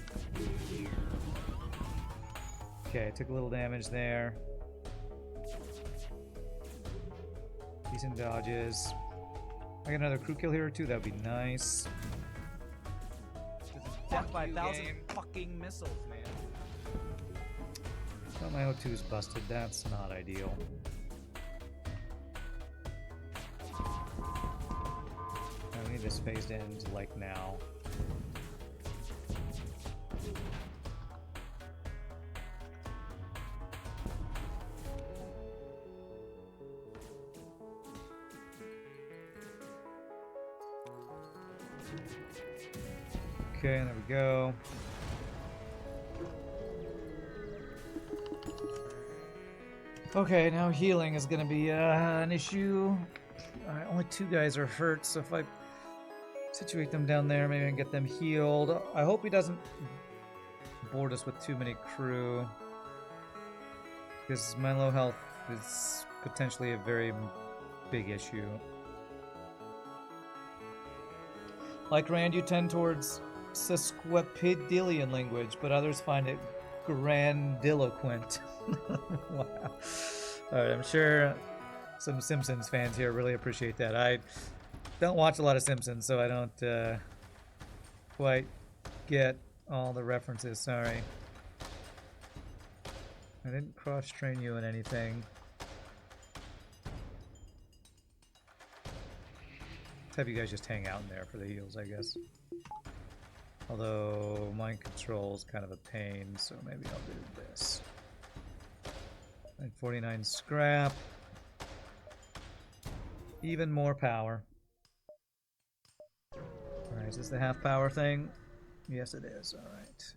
Speaker 1: Okay, took a little damage there. Decent dodges. I got another crew kill here or two. That would be nice.
Speaker 3: Death by
Speaker 2: you,
Speaker 3: 1,000
Speaker 2: game.
Speaker 3: fucking missiles, man.
Speaker 1: Oh, my O2 is busted. That's not ideal. I need this phased in to like now. Okay, there we go. Okay, now healing is gonna be an issue. Alright, only 2 guys are hurt, so if I situate them down there, maybe I can get them healed. I hope he doesn't board us with too many crew, because my low health is potentially a very big issue. Like Rand, you tend towards sesquipedalian language, but others find it grandiloquent. Wow. Alright, I'm sure some Simpsons fans here really appreciate that. I don't watch a lot of Simpsons, so I don't quite get all the references. Sorry. I didn't cross-train you in anything. Let's have you guys just hang out in there for the heals, I guess. Although mind control is kind of a pain, so maybe I'll do this. 49 scrap. Even more power. Alright, is this the half power thing? Yes, it is. Alright.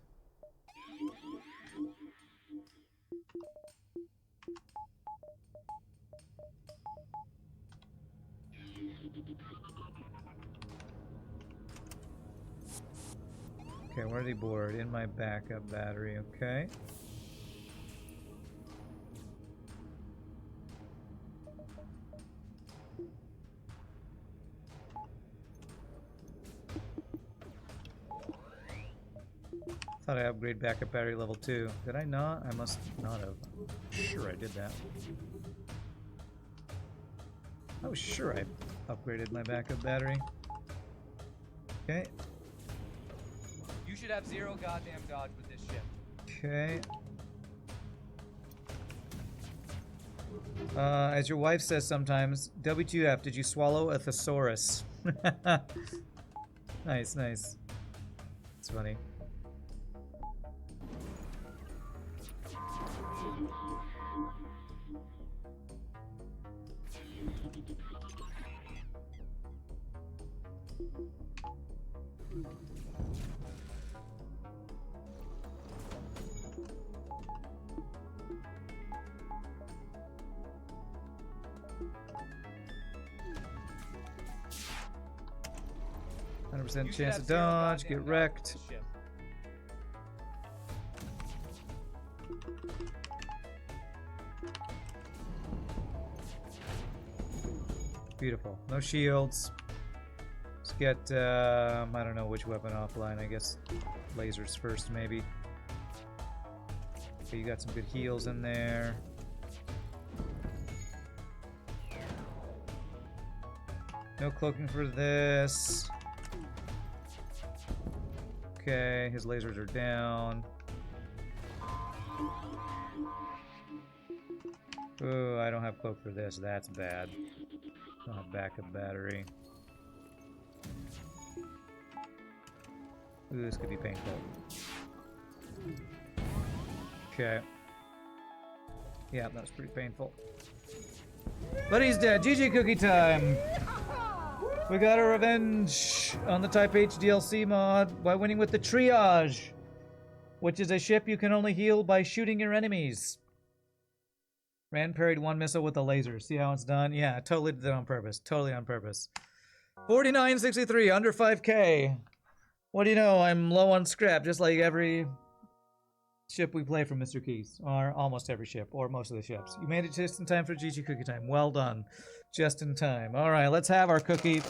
Speaker 1: Okay, where did he board? In my backup battery, okay. Thought I upgrade backup battery level 2. Did I not? I must not have. Sure I did that. I was sure I upgraded my backup battery. Okay.
Speaker 2: You should have 0 goddamn dodge with this ship.
Speaker 1: Okay. As your wife says sometimes, WTF, did you swallow a thesaurus? Nice, nice. It's funny. Chance to dodge, get wrecked. Beautiful. No shields. Let's get, I don't know which weapon offline. I guess lasers first, maybe. Okay, you got some good heals in there. No cloaking for this. Okay, his lasers are down. Ooh, I don't have cloak for this. That's bad. Don't have backup battery. Ooh, this could be painful. Okay. Yeah, that was pretty painful. But he's dead. GG cookie time. We got our revenge on the Type H DLC mod by winning with the Triage, which is a ship you can only heal by shooting your enemies. Rand parried 1 missile with a laser. See how it's done? Yeah, totally did that on purpose. Totally on purpose. 49.63, under 5k. What do you know? I'm low on scrap, just like every ship we play from Mr. Keys. Or almost every ship, or most of the ships. You made it just in time for GG Cookie Time. Well done. Just in time. Alright, let's have our cookie.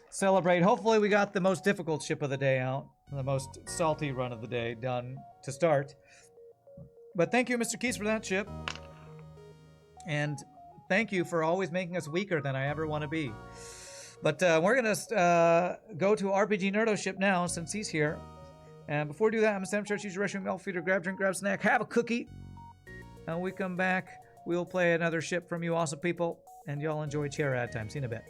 Speaker 1: Celebrate. Hopefully we got the most difficult ship of the day out. The most salty run of the day done to start. But thank you, Mr. Keys, for that ship. And thank you for always making us weaker than I ever want to be. But we're going to go to RPG Nerdo ship now since he's here. And before we do that, I'm going to start use your restroom, elf feeder, grab drink, grab snack, have a cookie. And when we come back, we'll play another ship from you awesome people. And y'all enjoy chair ad time. See you in a bit.